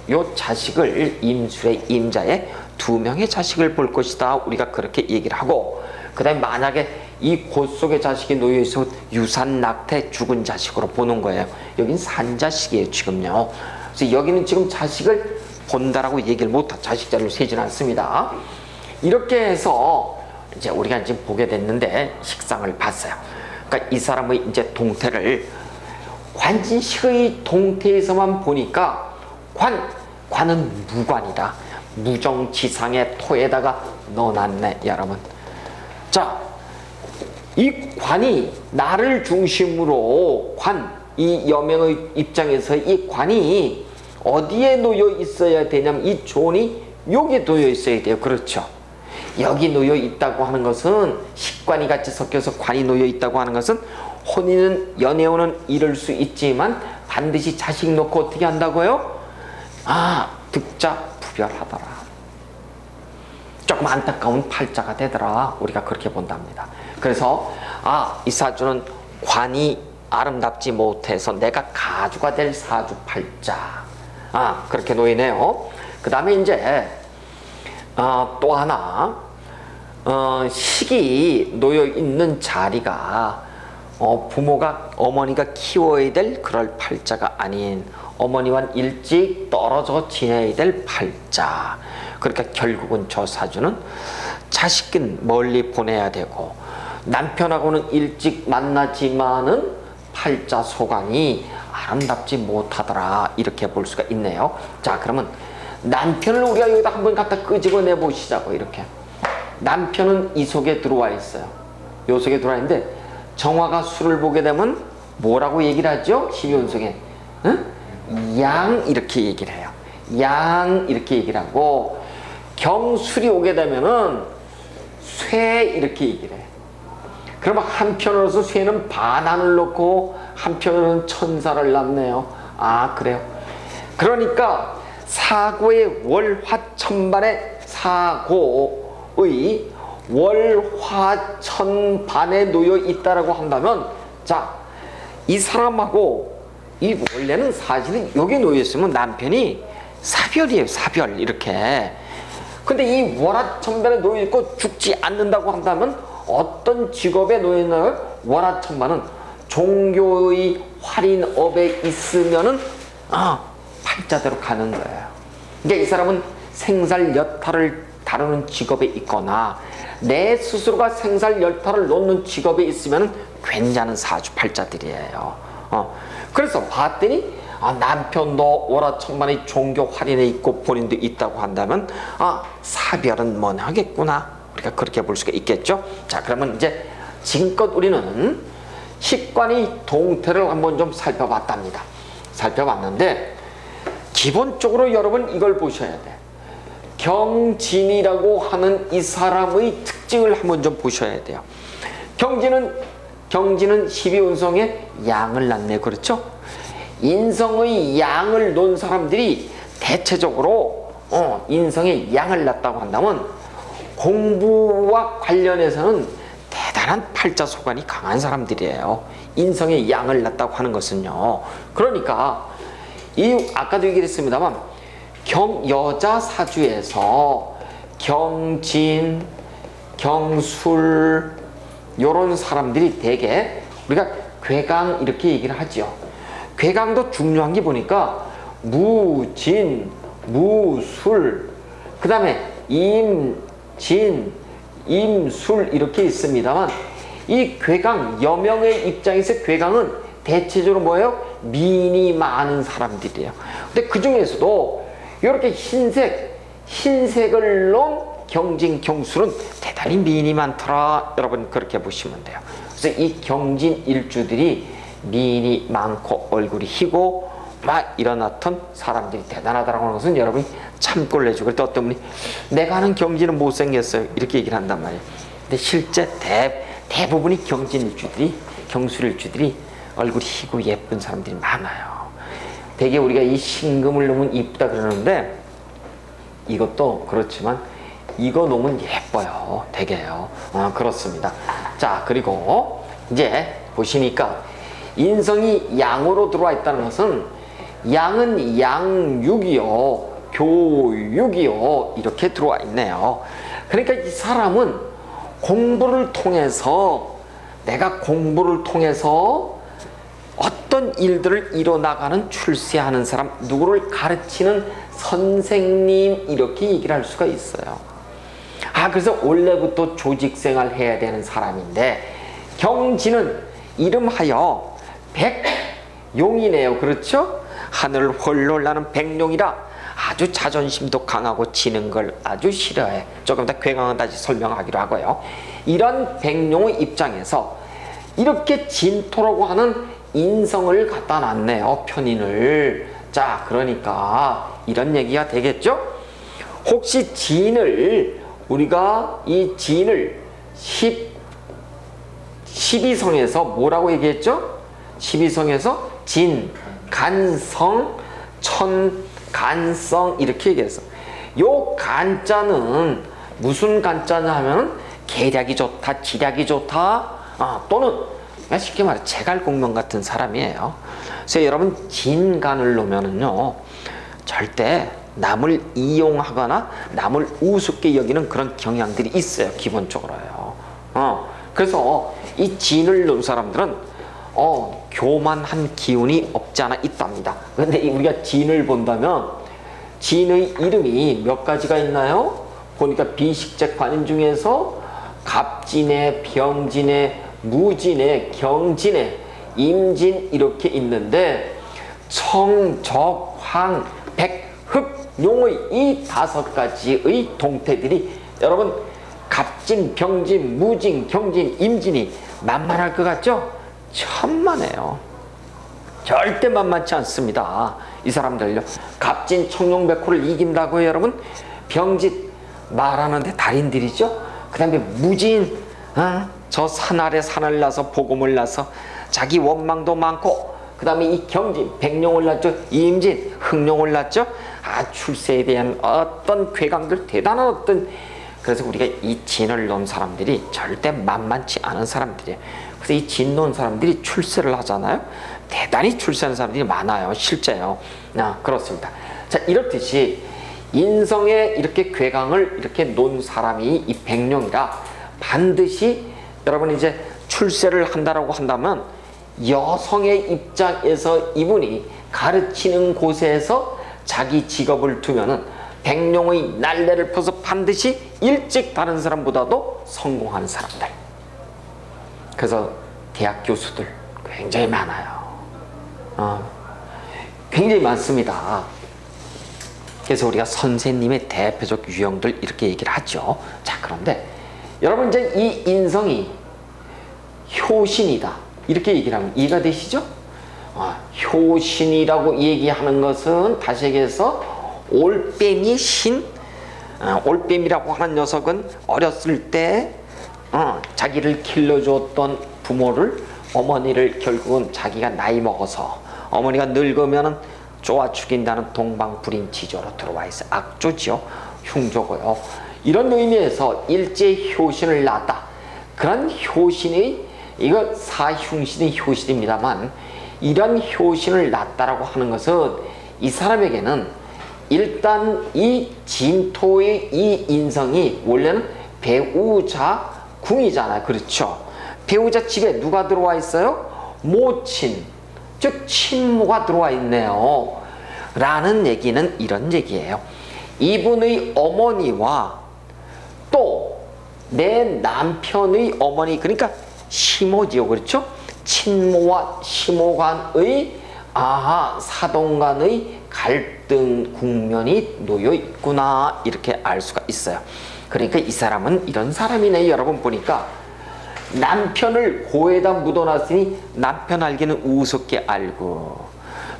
요 자식을 임술의 임자에 2명의 자식을 볼 것이다, 우리가 그렇게 얘기를 하고, 그 다음에 만약에 이 곳 속에 자식이 놓여있어 유산, 낙태, 죽은 자식으로 보는 거예요. 여긴 산 자식이에요 지금요. 그래서 여기는 지금 자식을 본다라고 얘기를 못하, 자식 자리로 세지는 않습니다. 이렇게 해서 이제 우리가 지금 보게 됐는데 식상을 봤어요. 그러니까 이 사람의 이제 동태를 관식의 동태에서만 보니까 관은 무관이다. 무정지상의 토에다가 넣어놨네 여러분. 자, 이 관이 나를 중심으로 이 여명의 입장에서 이 관이 어디에 놓여 있어야 되냐면 이 존이 여기에 놓여 있어야 돼요. 그렇죠? 여기 놓여 있다고 하는 것은 식관이 같이 섞여서 관이 놓여 있다고 하는 것은 혼인은 연애혼은 이룰 수 있지만 반드시 자식 놓고 어떻게 한다고요? 득자 부별하더라. 조금 안타까운 팔자가 되더라. 우리가 그렇게 본답니다. 그래서 이 사주는 관이 아름답지 못해서 내가 가주가 될 사주 팔자. 그렇게 놓이네요. 그 다음에 이제 또 하나 식이 놓여 있는 자리가 어머니가 키워야 될 그럴 팔자가 아닌 어머니와 일찍 떨어져 지내야 될 팔자. 그러니까 결국은 저 사주는 자식은 멀리 보내야 되고 남편하고는 일찍 만나지만은 팔자 소관이 아름답지 못하더라, 이렇게 볼 수가 있네요. 자, 그러면 남편을 우리가 여기다 한번 갖다 끄집어내 보시자고. 이렇게 남편은 이 속에 들어와 있어요. 요 속에 들어와 있는데 정화가 술을 보게 되면 뭐라고 얘기를 하죠? 12운성에 양 이렇게 얘기를 해요. 양 이렇게 얘기를 하고, 경술이 오게 되면은 쇠 이렇게 얘기를 해요. 그러면 한편으로서 쇠는 반환을 놓고 한편으로는 천사를 낳네요. 그래요. 그러니까 사고의 월화천반의 사고의 월화천반에 놓여 있다라고 한다면, 자, 이 사람하고 이 원래는 사실은 여기 놓여 있으면 남편이 사별이에요. 사별 이렇게. 근데 이 월화천반에 놓여 있고 죽지 않는다고 한다면 어떤 직업에 놓여 있나요? 월화천반은 종교의 활인업에 있으면은 팔자대로 가는 거예요. 그러니까 이 사람은 생살여탈을 다루는 직업에 있거나 내 스스로가 생살여탈을 놓는 직업에 있으면 괜찮은 사주 팔자들이에요. 그래서 봤더니 남편도 월화천만의 종교 활인에 있고 본인도 있다고 한다면 사별은 뭐하겠구나, 우리가 그렇게 볼 수가 있겠죠. 자, 그러면 이제 지금껏 우리는 식관의 동태를 한번 좀 살펴봤답니다. 살펴봤는데 기본적으로 여러분 이걸 보셔야 돼. 경진이라고 하는 이 사람의 특징을 한번 좀 보셔야 돼요. 경진은 12운성에 양을 낳네. 그렇죠? 인성의 양을 놓은 사람들이 대체적으로 인성에 양을 낳았다고 한다면 공부와 관련해서는 대단한 팔자소관이 강한 사람들이에요. 인성에 양을 낳았다고 하는 것은요. 그러니까 아까도 얘기했습니다만 여자 사주에서 경진, 경술 요런 사람들이 대개 우리가 괴강 이렇게 얘기를 하죠. 괴강도 중요한 게 보니까 무진, 무술, 그 다음에 임진, 임술 이렇게 있습니다만 이 괴강, 여명의 입장에서 괴강은 대체적으로 뭐예요? 미인이 많은 사람들이에요. 근데 그 중에서도 이렇게 흰색을 놓은 경진, 경술은 대단히 미인이 많더라. 여러분 그렇게 보시면 돼요. 그래서 이 경진 일주들이 미인이 많고 얼굴이 희고 막 일어났던 사람들이 대단하다라고 하는 것은 여러분이 참고를 해주고, 또 어떤 분이 내가 아는 경진은 못생겼어요 이렇게 얘기를 한단 말이에요. 근데 실제 대부분이 경술일주들이 얼굴이 희고 예쁜 사람들이 많아요. 되게 우리가 이 신금을 놓으면 이쁘다 그러는데 이것도 그렇지만 이거 놓으면 예뻐요. 되게요. 그렇습니다. 자, 그리고 이제 보시니까 인성이 양으로 들어와 있다는 것은 양은 양육이요, 교육이요 이렇게 들어와 있네요. 그러니까 이 사람은 공부를 통해서, 내가 공부를 통해서 어떤 일들을 이뤄나가는, 출세하는 사람, 누구를 가르치는 선생님 이렇게 얘기를 할 수가 있어요. 그래서 원래부터 조직생활 해야 되는 사람인데 경지는 이름하여 백용이네요. 그렇죠? 하늘을 홀로 나는 백룡이라 아주 자존심도 강하고 지는 걸 아주 싫어해. 조금 더 괴강은 다시 설명하기로 하고요. 이런 백룡의 입장에서 이렇게 진토라고 하는 인성을 갖다 놨네요. 편인을. 자, 그러니까 이런 얘기가 되겠죠? 혹시 진을, 우리가 이 진을 12성에서 뭐라고 얘기했죠? 12성에서 진, 간성, 천, 간성 이렇게 얘기했어. 요 간자는 무슨 간자냐 하면 계략이 좋다, 지략이 좋다, 또는 쉽게 말해 제갈공명 같은 사람이에요. 그래서 여러분 진간을 놓으면은요 절대 남을 이용하거나 남을 우습게 여기는 그런 경향들이 있어요. 기본적으로요. 그래서 이 진을 놓은 사람들은 교만한 기운이 없지 않아 있답니다. 근데 우리가 진을 본다면 진의 이름이 몇 가지가 있나요? 보니까 비식적 관임 중에서 갑진에, 병진에, 무진에, 경진에, 임진 이렇게 있는데 청, 적, 황, 백, 흑, 용의 이 5가지의 동태들이 여러분 갑진, 병진, 무진, 경진, 임진이 만만할 것 같죠? 천만해요. 절대 만만치 않습니다. 이 사람들요. 갑진, 청룡백호를 이긴다고 해요, 여러분. 병진 말하는데 달인들이죠. 그 다음에 무진, 저 산 아래 산을 나서 복음을 나서 자기 원망도 많고, 그 다음에 이 경진, 백룡을 낳죠. 임진, 흑룡을 낳죠. 출세에 대한 어떤 괴강들, 대단한 어떤, 그래서 우리가 이 진을 놓은 사람들이 절대 만만치 않은 사람들이에요. 그래서 이 진 놓은 사람들이 출세를 하잖아요. 대단히 출세하는 사람들이 많아요. 실제요. 그렇습니다. 자, 이렇듯이 인성에 이렇게 괴강을 이렇게 놓은 사람이 이 백룡이라 반드시 여러분 이제 출세를 한다라고 한다면 여성의 입장에서 이분이 가르치는 곳에서 자기 직업을 두면은 백룡의 날래를 펴서 반드시 일찍 다른 사람보다도 성공하는 사람들. 그래서 대학 교수들 굉장히 많아요. 굉장히 많습니다. 그래서 우리가 선생님의 대표적 유형들 이렇게 얘기를 하죠. 자, 그런데 여러분 이제 이 인성이 효신이다 이렇게 얘기를 하면 이해가 되시죠? 효신이라고 얘기하는 것은 다시 얘기해서 올빼미 신, 올빼미라고 하는 녀석은 어렸을 때 자기를 길러주었던 부모를, 어머니를 결국은 자기가 나이 먹어서 어머니가 늙으면은 쪼아 죽인다는 동방불임지조로 들어와 있어. 악조지요. 흉조고요. 이런 의미에서 일제 효신을 낳았다. 그런 효신이, 이거 사흉신의 효신입니다만, 이런 효신을 낳았다라고 하는 것은 이 사람에게는 일단 이 진토의 이 인성이 원래는 배우자 궁이잖아요. 그렇죠? 배우자 집에 누가 들어와 있어요? 모친, 즉 친모가 들어와 있네요. 라는 얘기는 이런 얘기예요. 이분의 어머니와 또 내 남편의 어머니, 그러니까 시모지요. 그렇죠? 친모와 시모 간의 사돈 간의 갈등 국면이 놓여 있구나 이렇게 알 수가 있어요. 그러니까 이 사람은 이런 사람이네. 여러분 보니까 남편을 고에다 묻어놨으니 남편 알기는 우습게 알고,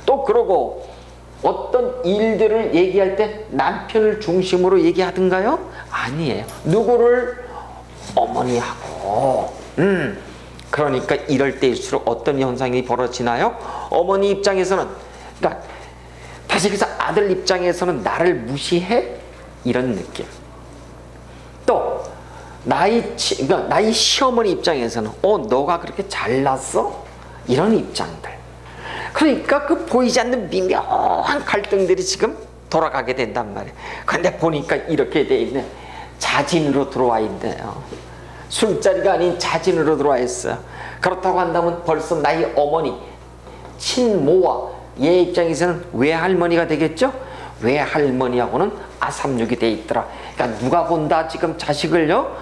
또 그러고 어떤 일들을 얘기할 때 남편을 중심으로 얘기하든가요? 아니에요. 누구를? 어머니하고. 그러니까 이럴 때일수록 어떤 현상이 벌어지나요? 어머니 입장에서는, 그러니까 다시 그래서 아들 입장에서는 나를 무시해? 이런 느낌. 또 그러니까 나의 시어머니 입장에서는 너가 그렇게 잘났어? 이런 입장들. 그러니까 그 보이지 않는 미묘한 갈등들이 지금 돌아가게 된단 말이에요. 근데 보니까 이렇게 돼 있네. 자진으로 들어와 있네요. 술자리가 아닌 자진으로 들어와 있어요. 그렇다고 한다면 벌써 나의 어머니, 친모와 얘 입장에서는 외할머니가 되겠죠? 외할머니하고는 아삼육이 돼 있더라. 그러니까 누가 본다 지금 자식을요?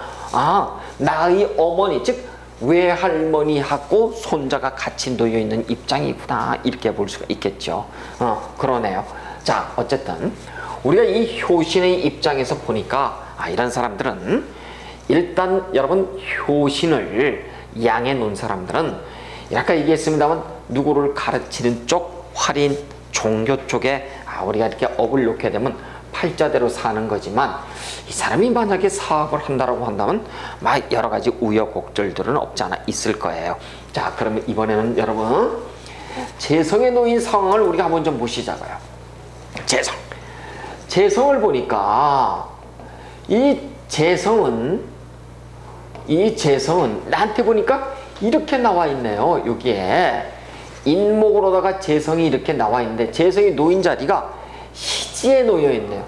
나의 어머니, 즉 외할머니하고 손자가 같이 놓여 있는 입장이구나, 이렇게 볼 수가 있겠죠. 그러네요. 자, 어쨌든 우리가 이 효신의 입장에서 보니까 이런 사람들은 일단 여러분 효신을 양해 놓은 사람들은 아까 얘기했습니다만 누구를 가르치는 쪽, 활인, 종교 쪽에 우리가 이렇게 업을 놓게 되면 팔자대로 사는 거지만, 이 사람이 만약에 사업을 한다라고 한다면 막 여러 가지 우여곡절들은 없지 않아 있을 거예요. 자, 그러면 이번에는 여러분 재성에 놓인 상황을 우리가 한번 좀 보시자고요. 재성을 보니까 이 재성은 나한테 보니까 이렇게 나와 있네요. 여기에 인목으로다가 재성이 이렇게 나와 있는데, 재성이 놓인 자리가 시지에 놓여 있네요.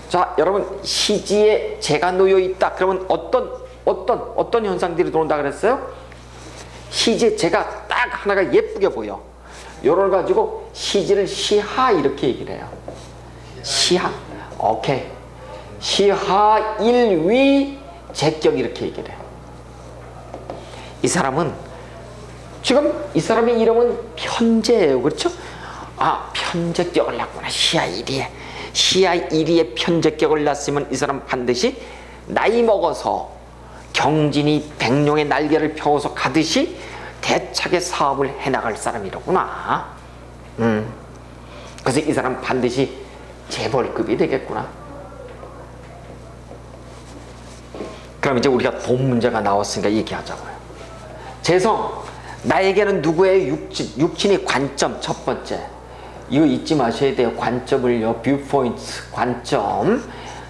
자, 여러분 시지에 재가 놓여 있다 그러면 어떤 현상들이 들어온다 그랬어요? 시지에 재가 딱 하나가 예쁘게 보여. 요걸 가지고 시지를 시하 이렇게 얘기를 해요. 시하. 오케이. 시하 일위 재격 이렇게 얘기를 해요. 이 사람은 지금 이 사람의 이름은 편재예요. 그렇죠? 편재격을 낳구나. 시야 1위에 편재격을 낳았으면 이 사람 반드시 나이 먹어서 경진이 백룡의 날개를 펴서 가듯이 대차게 사업을 해나갈 사람이로구나. 그래서 이 사람 반드시 재벌급이 되겠구나. 그럼 이제 우리가 돈 문제가 나왔으니까 얘기하자고요. 재성, 나에게는 누구의 육친의 관점, 첫 번째. 이거 잊지 마셔야 돼요. 관점을요. 뷰포인트, 관점.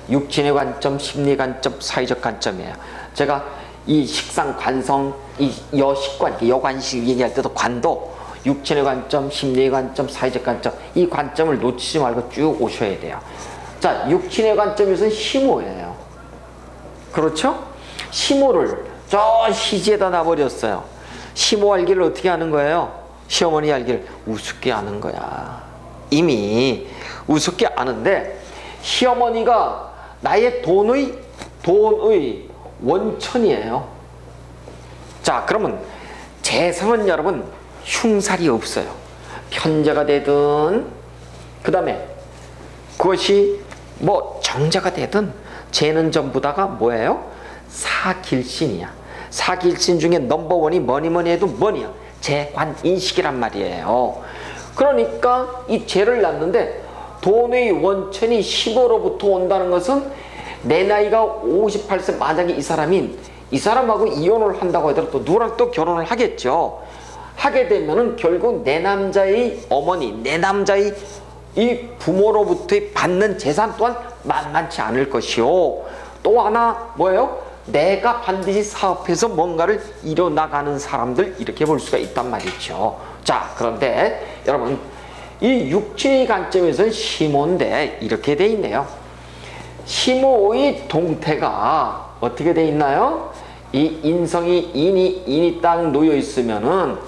육친의 관점, 심리 관점, 사회적 관점이에요. 제가 이 식상, 관성, 이 여식관, 여관식 얘기할 때도 관도, 육친의 관점, 심리의 관점, 사회적 관점, 이 관점을 놓치지 말고 쭉 오셔야 돼요. 자, 육친의 관점에서는 심오예요. 그렇죠? 심오를 저 시지에다 놔버렸어요. 심오 알기를 어떻게 하는 거예요? 시어머니 알기를 우습게 아는 거야. 이미 우습게 아는데, 시어머니가 나의 돈의 원천이에요. 자, 그러면 재성은 여러분 흉살이 없어요. 편재가 되든, 그 다음에 그것이 뭐 정자가 되든, 재는 전부 다가 뭐예요? 사길신이야. 사길신 중에 넘버원이 뭐니 해도 뭐냐? 재관인식이란 말이에요. 그러니까 이 재를 낳는데 돈의 원천이 15로부터 온다는 것은, 내 나이가 58세, 만약에 이 사람하고 이혼을 한다고 하더라도 누구랑 또 결혼을 하겠죠. 하게 되면은 결국 내 남자의 어머니, 내 남자의 이 부모로부터 받는 재산 또한 만만치 않을 것이요. 또 하나 뭐예요? 내가 반드시 사업해서 뭔가를 이뤄나가는 사람들, 이렇게 볼 수가 있단 말이죠. 자, 그런데 여러분 이 육친의 관점에서는 심오인데 이렇게 돼 있네요. 심오의 동태가 어떻게 돼 있나요? 이 인성이 인이 딱 놓여 있으면은,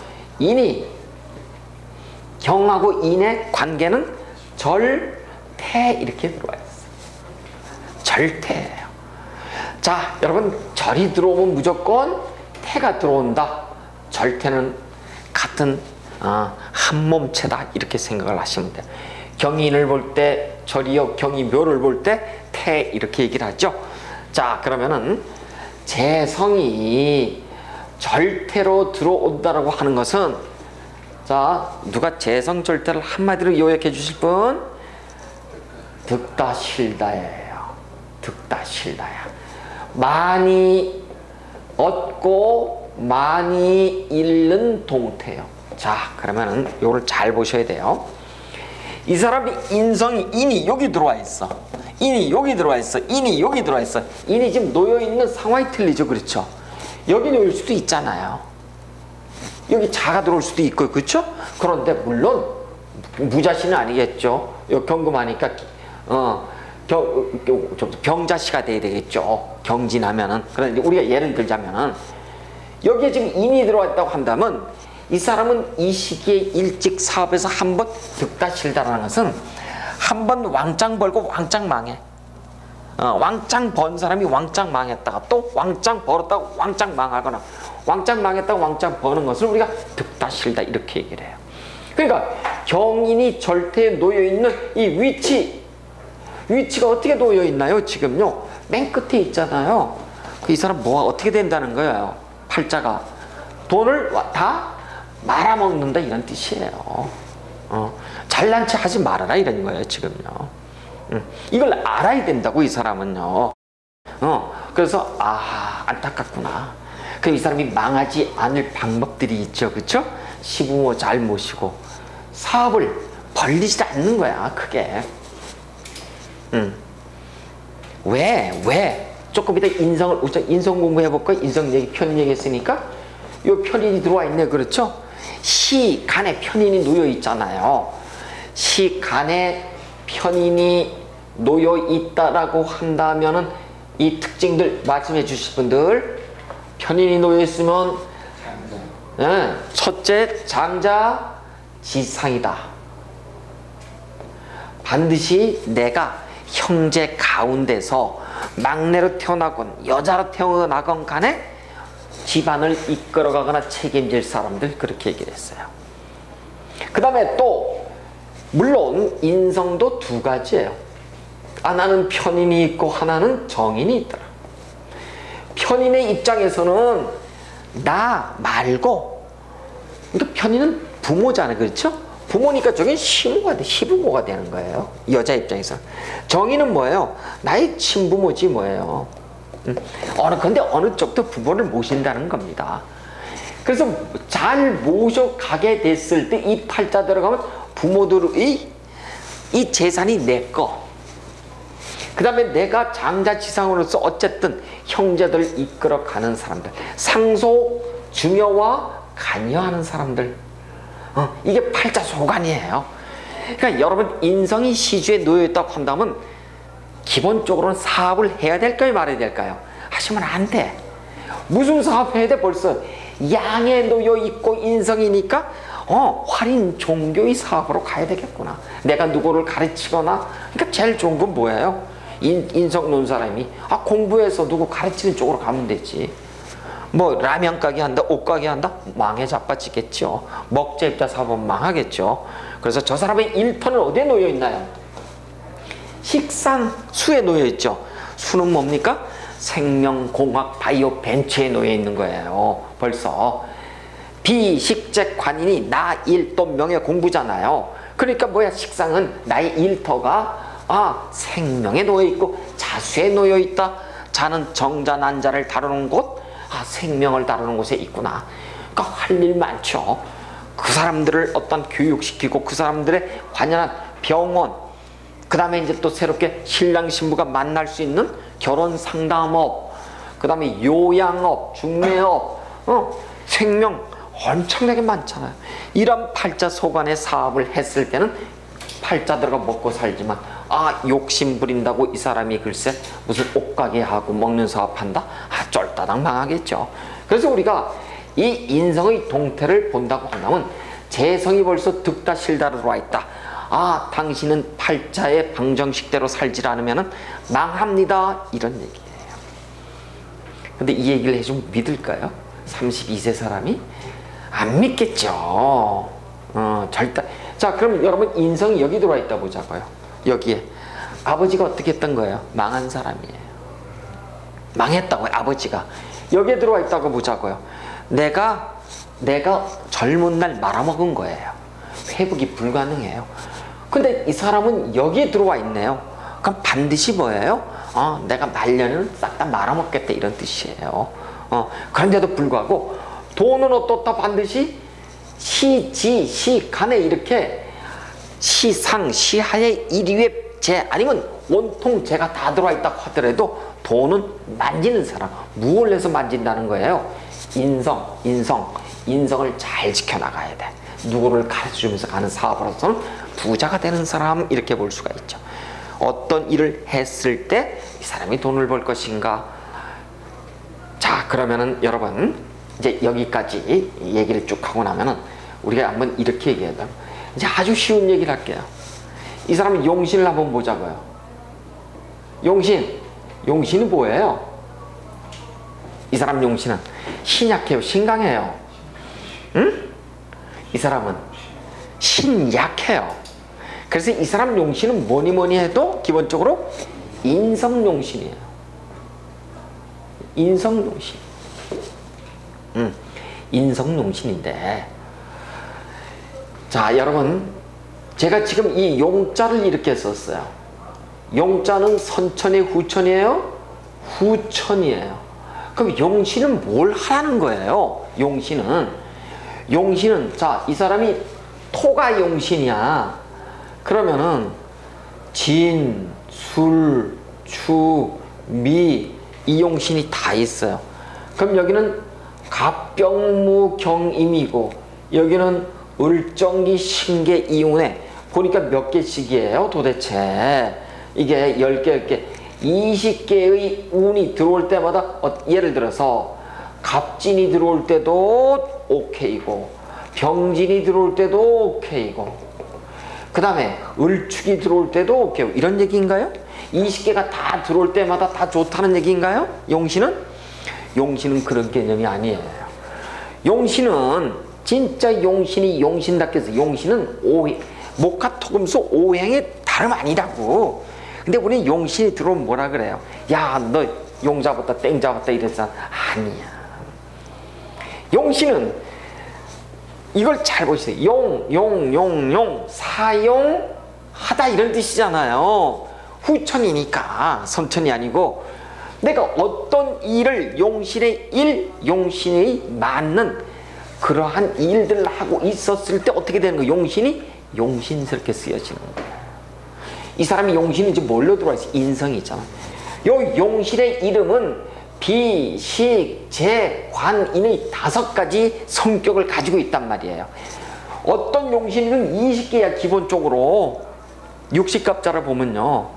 인이 경하고 인의 관계는 절태 이렇게 들어와 있어요. 절태예요. 자, 여러분 절이 들어오면 무조건 태가 들어온다. 절태는 같은 한 몸체다, 이렇게 생각을 하시면 돼요. 경인을 볼 때 절이요, 경이묘를 볼 때 태, 이렇게 얘기를 하죠. 자, 그러면은 재성이 절태로 들어온다라고 하는 것은 자, 누가 재성절대를 한마디로 요약해 주실 분? 득다실다예요. 득다실다야. 많이 얻고 많이 잃는 동태요. 자, 그러면은 요걸 잘 보셔야 돼요. 이 사람이 인이 여기 들어와 있어. 인이 여기 들어와 있어. 인이 여기 들어와 있어. 인이 지금 놓여 있는 상황이 틀리죠, 그렇죠? 여기 놓일 수도 있잖아요. 여기 자가 들어올 수도 있고, 그렇죠? 그런데 물론 무자신은 아니겠죠. 경금하니까 병자시가 돼야 되겠죠. 경진하면은. 그런데 우리가 예를 들자면은 여기에 지금 인이 들어왔다고 한다면 이 사람은 이 시기에 일찍 사업에서 한번 득다실다라는 것은 한번 왕짱 벌고 왕짱 망해. 왕짱 번 사람이 왕짱 망했다가 또 왕짱 벌었다가 왕짱 망하거나 왕짱 망했다가 왕짱 버는 것을 우리가 득다실다 이렇게 얘기를 해요. 그러니까 경인이 절대에 놓여있는 이 위치가 어떻게 놓여있나요? 지금요 맨 끝에 있잖아요. 이 사람 뭐가 어떻게 된다는 거예요? 팔자가 돈을 다 말아먹는다 이런 뜻이에요. 잘난 체 하지 말아라 이런 거예요 지금요. 이걸 알아야 된다고 이 사람은요. 그래서 안타깝구나. 그럼 이 사람이 망하지 않을 방법들이 있죠, 그렇죠? 시부모 잘 모시고 사업을 벌리지 않는 거야 크게. 왜? 조금 이따 인성 공부해볼까? 인성 얘기, 편인 얘기 했으니까 요 편인이 들어와 있네, 그렇죠? 시간에 편인이 놓여 있잖아요. 시간에 편인이 놓여 있다라고 한다면은 이 특징들 말씀해 주실 분들, 편인이 놓여 있으면 첫째 장자 지상이다. 반드시 내가 형제 가운데서 막내로 태어나건 여자로 태어나건 간에 집안을 이끌어가거나 책임질 사람들, 그렇게 얘기를 했어요. 그 다음에 또 물론 인성도 두 가지예요. 하나는 편인이 있고 하나는 정인이 있더라. 편인의 입장에서는 나 말고, 그러니까 편인은 부모잖아요, 그렇죠? 부모니까 저긴 시부모가 되는 거예요, 여자 입장에서. 정인은 뭐예요? 나의 친부모지 뭐예요. 근데 어느 쪽도 부모를 모신다는 겁니다. 그래서 잘 모셔가게 됐을 때 이 팔자 들어가면 부모들의 이 재산이 내 거. 그 다음에 내가 장자지상으로서 어쨌든 형제들을 이끌어가는 사람들, 상소, 중여와 간여하는 사람들, 이게 팔자 소관이에요. 그러니까 여러분 인성이 시주에 놓여있다고 한다면 기본적으로는 사업을 해야 될까요, 말아야 될까요? 하시면 안 돼. 무슨 사업 해야 돼? 벌써 양에 놓여있고 인성이니까 활인 종교의 사업으로 가야 되겠구나. 내가 누구를 가르치거나, 그러니까 제일 좋은 건 뭐예요? 인성 놓은 사람이 공부해서 누구 가르치는 쪽으로 가면 되지. 뭐 라면 가게 한다, 옷 가게 한다, 망해 자빠지겠죠. 먹자 입자 사업은 망하겠죠. 그래서 저 사람의 일터는 어디에 놓여 있나요? 식상 수에 놓여 있죠. 수는 뭡니까? 생명, 공학, 바이오, 벤처에 놓여 있는 거예요. 벌써 비식재 관인이 나, 일, 또 명예, 공부잖아요. 그러니까 뭐야, 식상은 나의 일터가 생명에 놓여 있고 자수에 놓여 있다. 자는 정자, 난자를 다루는 곳, 생명을 다루는 곳에 있구나. 그러니까 할 일 많죠. 그 사람들을 어떤 교육시키고 그 사람들의 관연한 병원, 그 다음에 이제 또 새롭게 신랑 신부가 만날 수 있는 결혼 상담업, 그 다음에 요양업, 중매업, 생명 엄청나게 많잖아요. 이런 팔자 소관의 사업을 했을 때는 팔자들과 먹고 살지만 욕심 부린다고 이 사람이 글쎄 무슨 옷가게 하고 먹는 사업한다? 쫄따당 망하겠죠. 그래서 우리가 이 인성의 동태를 본다고 한다면 재성이 벌써 득다실다로 와 있다. 당신은 팔자의 방정식대로 살지 않으면 망합니다. 이런 얘기예요. 근데 이 얘기를 해주면 믿을까요? 32세 사람이? 안 믿겠죠. 절대. 자, 그럼 여러분 인성이 여기 들어와 있다 보자고요. 여기에 아버지가 어떻게 했던 거예요? 망한 사람이에요. 망했다고요, 아버지가. 여기에 들어와 있다고 보자고요. 내가 내가 젊은 날 말아먹은 거예요. 회복이 불가능해요. 근데 이 사람은 여기에 들어와 있네요. 그럼 반드시 뭐예요? 내가 말년은 싹 다 말아먹겠다 이런 뜻이에요. 그런데도 불구하고 돈은 어떻다 반드시 시간에 이렇게 시상, 시하의 일위의 재 아니면 온통 재가 다 들어와 있다고 하더라도 돈은 만지는 사람, 무엇을 해서 만진다는 거예요? 인성을 잘 지켜나가야 돼. 누구를 가르쳐주면서 가는 사업으로서는 부자가 되는 사람 이렇게 볼 수가 있죠. 어떤 일을 했을 때 이 사람이 돈을 벌 것인가. 자, 그러면은 여러분 이제 여기까지 얘기를 쭉 하고 나면은 우리가 한번 이렇게 얘기해야 돼요. 이제 아주 쉬운 얘기를 할게요. 이 사람은 용신을 한번 보자고요. 용신이 뭐예요? 이 사람 용신은 신약해요, 신강해요? 응? 이 사람은 신약해요. 그래서 이 사람 용신은 뭐니 해도 기본적으로 인성용신이에요. 인성용신. 인성용신인데, 자, 여러분, 제가 지금 이 용자를 이렇게 썼어요. 용자는 선천이 후천이에요? 후천이에요. 그럼 용신은 뭘 하라는 거예요? 용신은 자, 이 사람이 토가 용신이야. 그러면은 진, 술, 추, 미, 이 용신이 다 있어요. 그럼 여기는 갑병무경임이고 여기는 을정기, 신계, 이운에 보니까 몇 개씩이에요 도대체? 이게 10개 20개의 운이 들어올 때마다 예를 들어서 갑진이 들어올 때도 오케이고 병진이 들어올 때도 오케이고 그 다음에 을축이 들어올 때도 오케이 이런 얘기인가요? 20개가 다 들어올 때마다 다 좋다는 얘기인가요? 용신은 그런 개념이 아니에요. 용신은 진짜 용신답게 해서 용신은 목화토금수 오행의 다름 아니라고. 근데 우리는 용신이 들어오면 뭐라 그래요? 야, 너 용 잡았다 땡 잡았다 이랬잖아. 아니야. 용신은 이걸 잘 보시세요. 용 사용하다 이런 뜻이잖아요. 후천이니까 선천이 아니고 내가 어떤 일을 용신에 맞는 그러한 일들을 하고 있었을 때 어떻게 되는 거예요? 용신이 용신스럽게 쓰여지는 거예요. 이 사람이 용신이 이제 뭘로 들어와 있어요? 인성이 있잖아. 요 용신의 이름은 비, 식, 재, 관, 인의 5가지 성격을 가지고 있단 말이에요. 어떤 용신은 20개야 기본적으로. 육식갑자를 보면요.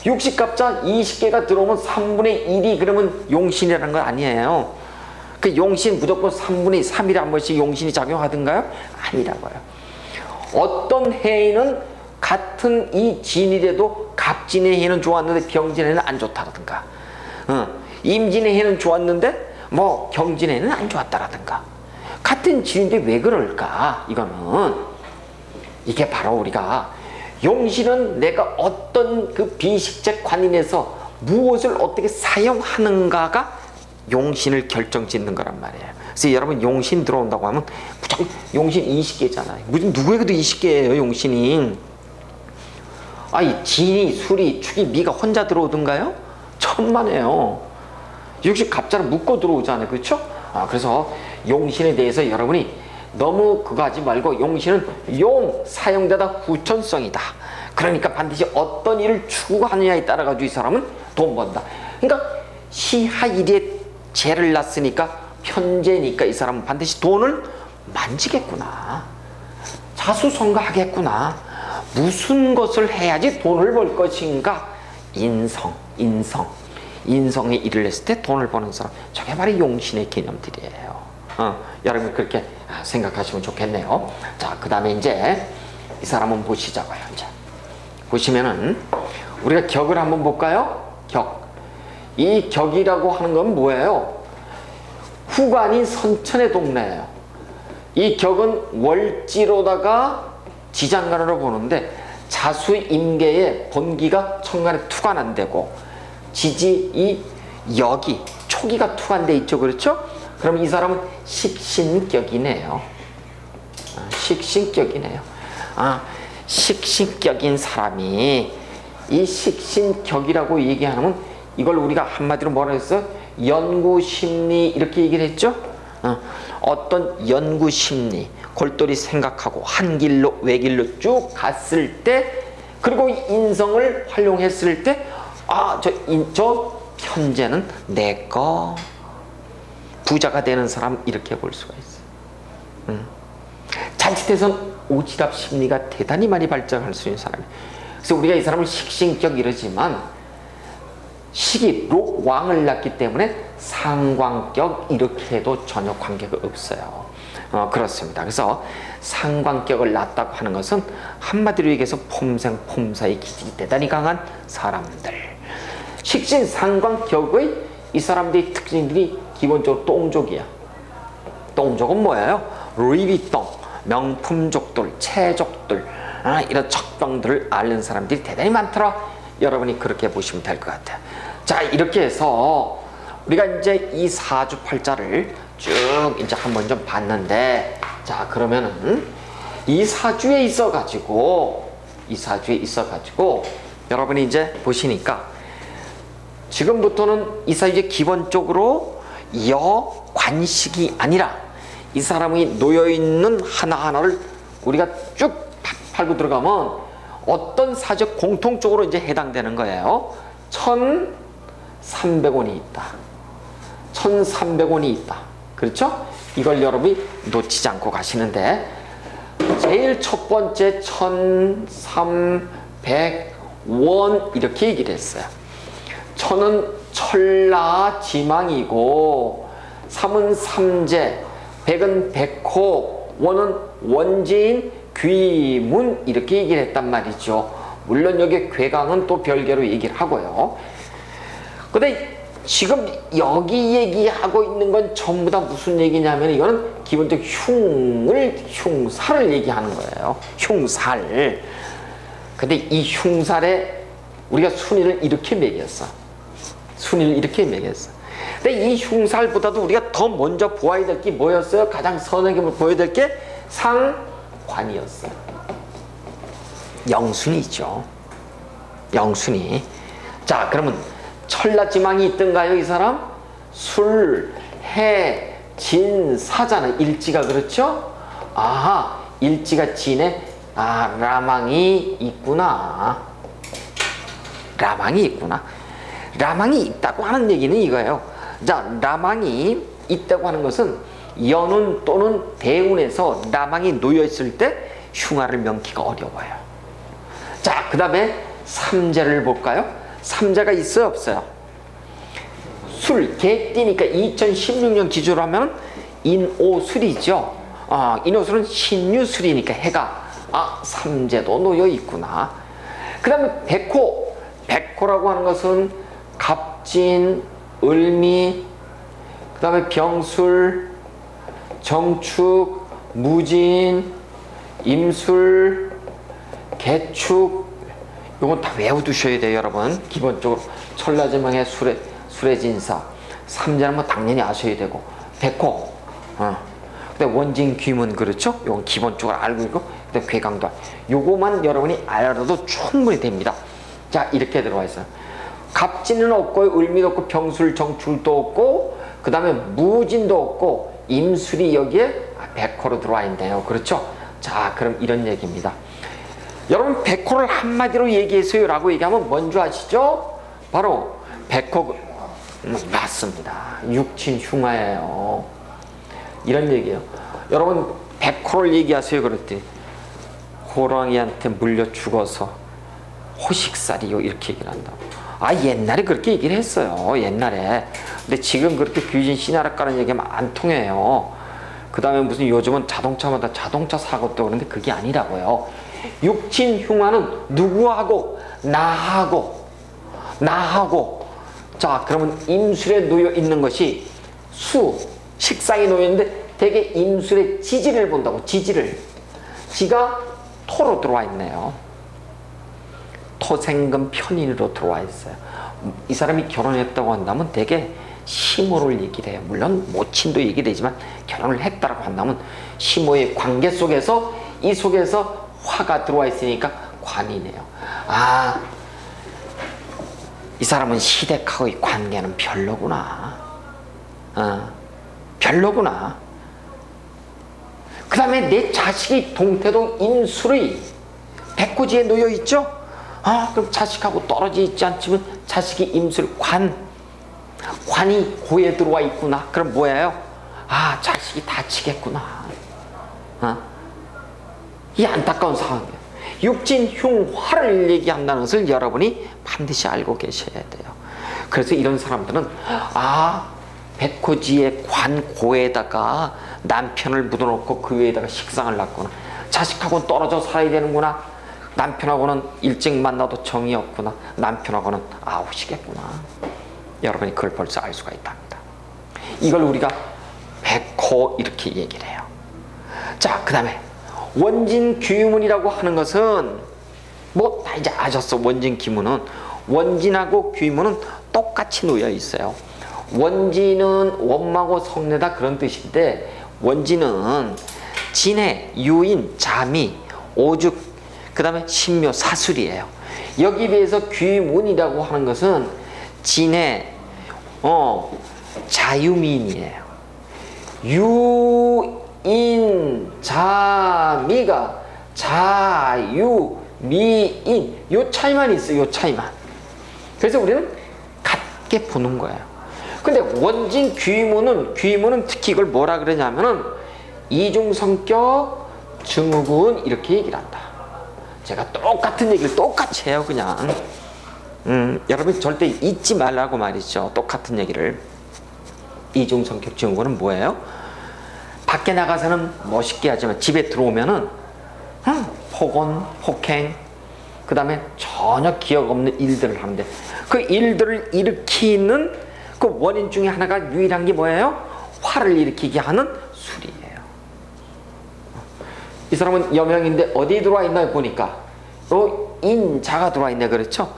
육식갑자 20개가 들어오면 3분의 1이 그러면 용신이라는 건 아니에요. 그 용신 무조건 3분의 3일에 한 번씩 용신이 작용하던가요? 아니라고요. 어떤 해에는 같은 이 진이라도 갑진의 해는 좋았는데 병진의 해는 안 좋다라든가 임진의 해는 좋았는데 뭐 경진의 해는 안 좋았다라든가 같은 진인데 왜 그럴까? 이게 바로 우리가 용신은 내가 어떤 그 비식적 관인에서 무엇을 어떻게 사용하는가가 용신을 결정짓는 거란 말이에요. 그래서 여러분 용신 들어온다고 하면 무조건 용신 20개잖아요. 무슨 누구에게도 20개예요 용신이. 아이 진이, 술이, 축이, 미가 혼자 들어오던가요? 천만에요. 역시 갑자를 묶고 들어오잖아요. 그렇죠? 그래서 용신에 대해서 여러분이 너무 그거 하지 말고 용신은 사용되다 후천성이다. 그러니까 반드시 어떤 일을 추구하느냐에 따라 가지고 이 사람은 돈 번다. 그러니까 시하일에 재를 낳았으니까 편재니까 이 사람은 반드시 돈을 만지겠구나. 자수성가하겠구나. 무슨 것을 해야지 돈을 벌 것인가? 인성의 일을 했을 때 돈을 버는 사람. 저게 바로 용신의 개념들이에요. 여러분 그렇게 생각하시면 좋겠네요. 자, 그 다음에 이제 이 사람은 보시자고요. 이제 보시면은 우리가 격을 한번 볼까요? 격. 이 격이라고 하는 건 뭐예요? 후관이 선천의 동네예요. 이 격은 월지로다가 지장간으로 보는데 자수임계에 본기가 천간에 투관 안 되고 지지 이 역이 초기가 투관돼 있죠. 그렇죠? 그럼 이 사람은 식신격이네요. 식신격이네요. 식신격인 사람이, 이 식신격이라고 얘기하면 이걸 우리가 한마디로 뭐라 했어요? 연구심리 이렇게 얘기를 했죠. 어떤 연구심리, 골똘히 생각하고 한 길로 외길로 쭉 갔을 때, 그리고 인성을 활용했을 때, 저 현재는 내 거, 부자가 되는 사람, 이렇게 볼 수가 있어요. 자칫해선 오지랖 심리가 대단히 많이 발전할 수 있는 사람이에요. 그래서 우리가 이 사람을 식신격 이러지만, 식이 록왕을 낳기 때문에 상관격 이렇게 해도 전혀 관계가 없어요. 그렇습니다. 그래서 상관격을 낳았다고 하는 것은 한마디로 얘기해서 폼생폼사의 기질이 대단히 강한 사람들. 식신 상관격의 이 사람들의 특징들이 기본적으로 똥족이야. 똥족은 뭐예요? 루이비통, 명품족들, 체족들, 이런 척병들을 앓는 사람들이 대단히 많더라. 여러분이 그렇게 보시면 될 것 같아요. 자, 이렇게 해서 우리가 이제 이 사주팔자를 쭉 이제 한번 좀 봤는데, 자, 그러면은 이 사주에 있어가지고 여러분이 이제 보시니까, 지금부터는 이 사주에 기본적으로 여관식이 아니라 이 사람이 놓여있는 하나하나를 우리가 쭉 팔고 들어가면 어떤 사주 공통적으로 이제 해당되는 거예요. 1,300원이 있다. 1,300원이 있다. 그렇죠? 이걸 여러분이 놓치지 않고 가시는데, 제일 첫 번째 1,300원 이렇게 얘기를 했어요. 천은 천라지망이고, 삼은 삼재, 백은 백호, 원은 원지인 귀문, 이렇게 얘기를 했단 말이죠. 물론 여기 괴강은 또 별개로 얘기를 하고요. 근데 지금 여기 얘기하고 있는 건 전부 다 무슨 얘기냐면, 이거는 기본적으로 흉사를 얘기하는 거예요. 흉살. 근데 이 흉살에 우리가 순위를 이렇게 매겼어. 근데 이 흉살보다도 우리가 더 먼저 보아야 될 게 뭐였어요? 가장 선하게 보여야 될 게 상관이었어요. 영순이죠. 영순이. 자, 그러면 천라지망이 있던가요, 이 사람? 술, 해, 진, 사잖아. 일지가. 그렇죠? 일지가 진에, 라망이 있구나. 라망이 있다고 하는 얘기는 이거예요. 자, 라망이 있다고 하는 것은 연운 또는 대운에서 라망이 놓여있을 때 흉화를 명키가 어려워요. 자, 그 다음에 삼재를 볼까요? 삼재가 있어요, 없어요? 술, 개띠니까 2016년 기준으로 하면 인오술이죠. 인오술은 신유술이니까 해가, 삼재도 놓여있구나. 그 다음에 백호라고 하는 것은 갑진, 을미, 그 다음에 병술, 정축, 무진, 임술, 개축, 이건 다 외워두셔야 돼요, 여러분. 기본적으로 천라지망의 수레진사, 삼재는 뭐 당연히 아셔야 되고, 백호, 근데 원진 귀문, 그렇죠? 이건 기본적으로 알고 있고, 근데 괴강도, 요거만 여러분이 알아도 충분히 됩니다. 자, 이렇게 들어와 있어요. 갑진은 없고, 을미도 없고, 병술, 정출도 없고, 그 다음에 무진도 없고, 임술이 여기에 백호로 들어와 있네요. 그렇죠? 자, 그럼 이런 얘기입니다. 여러분, 백호를 한마디로 얘기해서요 라고 얘기하면 뭔 줄 아시죠? 바로 백호, 맞습니다. 육친흉화예요. 이런 얘기예요. 여러분, 백호를 얘기하세요 그랬더니 호랑이한테 물려 죽어서 호식살이요, 이렇게 얘기를 한다고. 옛날에 그렇게 얘기를 했어요. 옛날에. 근데 지금 그렇게 귀신 씨나라 까는 얘기하면 안 통해요. 그 다음에 무슨 요즘은 자동차마다 자동차 사고도 그런데 그게 아니라고요. 육친흉화는 누구하고? 나하고. 자, 그러면 임술에 놓여 있는 것이 식상에 놓여 있는데 되게 임술의 지지를 본다고. 지가 토로 들어와 있네요. 토생금 편인으로 들어와 있어요. 이 사람이 결혼했다고 한다면 되게 시모를 얘기를 해요. 물론 모친도 얘기되지만 결혼을 했다라고 한다면 시모의 관계 속에서 이 속에서 화가 들어와 있으니까 관이네요. 아, 이 사람은 시댁하고의 관계는 별로구나. 별로구나. 그 다음에 내 자식이 동태동 임술의 백호지에 놓여 있죠. 아, 그럼 자식하고 떨어져 있지 않지만 자식이 임술 관이 고에 들어와 있구나. 그럼 뭐예요? 아, 자식이 다치겠구나. 이 안타까운 상황이에요. 육진흉화를 얘기한다는 것을 여러분이 반드시 알고 계셔야 돼요. 그래서 이런 사람들은 아, 백호지의 관고에다가 남편을 묻어놓고 그 위에다가 식상을 놨구나. 자식하고는 떨어져 살아야 되는구나. 남편하고는 일찍 만나도 정이 없구나. 남편하고는 아우시겠구나. 여러분이 그걸 벌써 알 수가 있답니다. 이걸 우리가 백호 이렇게 얘기를 해요. 자, 그 다음에 원진귀문이라고 하는 것은 뭐 다 이제 아셨어. 원진귀문은 원진하고 귀문은 똑같이 놓여 있어요. 원진은 원마고 성내다 그런 뜻인데 원진은 진해, 유인, 자미, 오죽, 그 다음에 신묘, 사술이에요. 여기에 비해서 귀문이라고 하는 것은 진해, 자유미인이에요. 유인, 자미가 자유, 미인 요 차이만 있어요. 요 차이만. 그래서 우리는 같게 보는 거예요. 근데 원진 귀문은 특히 이걸 뭐라 그러냐면은 이중성격 증후군 이렇게 얘기를 한다. 제가 똑같은 얘기를 똑같이 해요. 그냥 여러분 절대 잊지 말라고 말이죠. 똑같은 얘기를. 이중성격 증후군은 뭐예요? 밖에 나가서는 멋있게 하지만 집에 들어오면은 폭언, 폭행, 그 다음에 전혀 기억 없는 일들을 하는데 그 일들을 일으키는 그 원인 중에 하나가 유일한 게 뭐예요? 화를 일으키게 하는 술이에요. 이 사람은 여명인데 어디에 들어와 있나 보니까 인자가 들어와 있네. 그렇죠?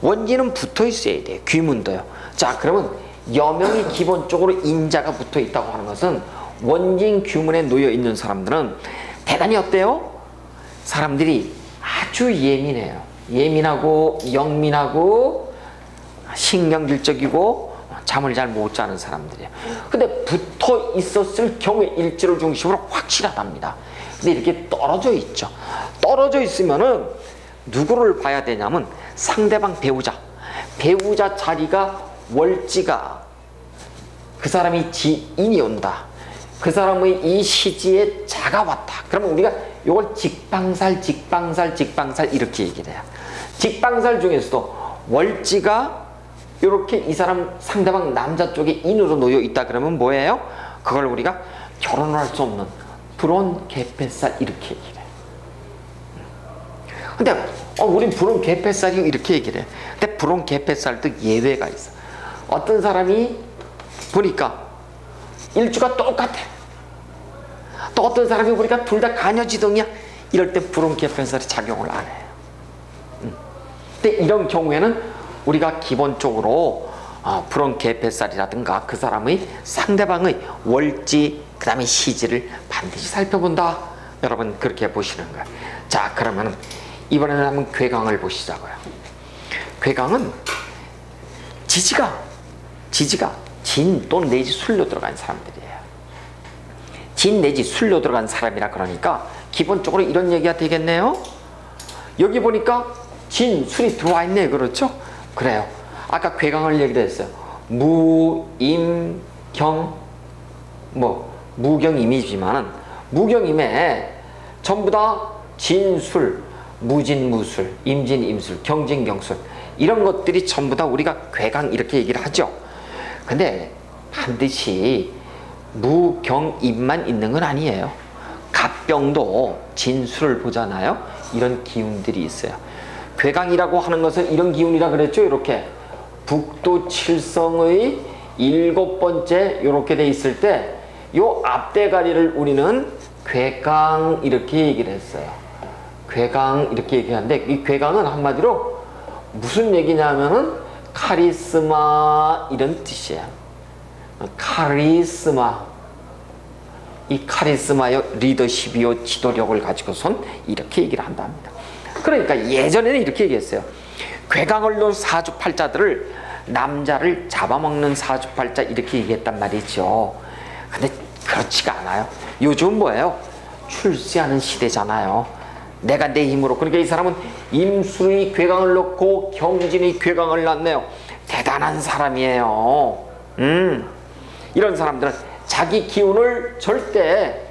원진은 붙어 있어야 돼요. 귀문도요. 자, 그러면 여명이 기본적으로 인자가 붙어 있다고 하는 것은 원진 귀문에 놓여 있는 사람들은 대단히 어때요? 사람들이 아주 예민해요. 예민하고 영민하고 신경질적이고 잠을 잘 못 자는 사람들이에요. 근데 붙어 있었을 경우에 일지를 중심으로 확실하답니다. 근데 이렇게 떨어져 있죠. 떨어져 있으면은 누구를 봐야 되냐면 상대방 배우자 자리가 월지가 그 사람이 지인이 온다. 그 사람의 이 시지에 자가 왔다. 그러면 우리가 이걸 직방살 이렇게 얘기를 해요. 직방살 중에서도 월지가 이렇게 이 사람 상대방 남자 쪽에 인으로 놓여 있다 그러면 뭐예요? 그걸 우리가 결혼을 할 수 없는 불온 개폐살 이렇게 얘기를 해요. 근데 우린 불온 개폐살이 이렇게 얘기를 해요. 근데 불온 개폐살도 예외가 있어. 어떤 사람이 보니까 일주가 똑같아. 또 어떤 사람이 보니까 둘 다 간여지동이야. 이럴 때 불온 개폐살이 작용을 안 해요. 근데 이런 경우에는 우리가 기본적으로 불온 개폐살이라든가 그 사람의 상대방의 월지 그 다음에 시지를 반드시 살펴본다. 여러분 그렇게 보시는 거예요. 자, 그러면 이번에는 한번 괴강을 보시자고요. 괴강은 지지가 진 또는 내지 술로 들어간 사람들이에요. 진 내지 술로 들어간 사람이라 그러니까 기본적으로 이런 얘기가 되겠네요. 여기 보니까 진, 술이 들어와 있네. 그렇죠? 그래요. 아까 괴강을 얘기를 했어요. 무, 임, 경, 무경임이지만은 무경임에 전부 다 진술, 무진무술, 임진임술, 경진경술 이런 것들이 전부 다 우리가 괴강 이렇게 얘기를 하죠. 근데 반드시 무경임만 있는 건 아니에요. 갑병도 진술을 보잖아요. 이런 기운들이 있어요. 괴강이라고 하는 것은 이런 기운이라 그랬죠. 이렇게 북두 칠성의 7번째 이렇게 돼 있을 때 요 앞대가리를 우리는 괴강 이렇게 얘기를 했어요. 괴강 이렇게 얘기하는데 이 괴강은 한마디로 무슨 얘기냐면은 카리스마 이런 뜻이에요. 카리스마, 이 카리스마요, 리더십이요, 지도력을 가지고선 이렇게 얘기를 한답니다. 그러니까 예전에는 이렇게 얘기했어요. 괴강을 놓은 사주팔자들을 남자를 잡아먹는 사주팔자 이렇게 얘기했단 말이죠. 근데 그렇지가 않아요. 요즘 뭐예요? 출세하는 시대잖아요. 내가 내 힘으로. 그러니까 이 사람은 임술의 괴강을 놓고 경진의 괴강을 낳네요. 대단한 사람이에요. 이런 사람들은 자기 기운을 절대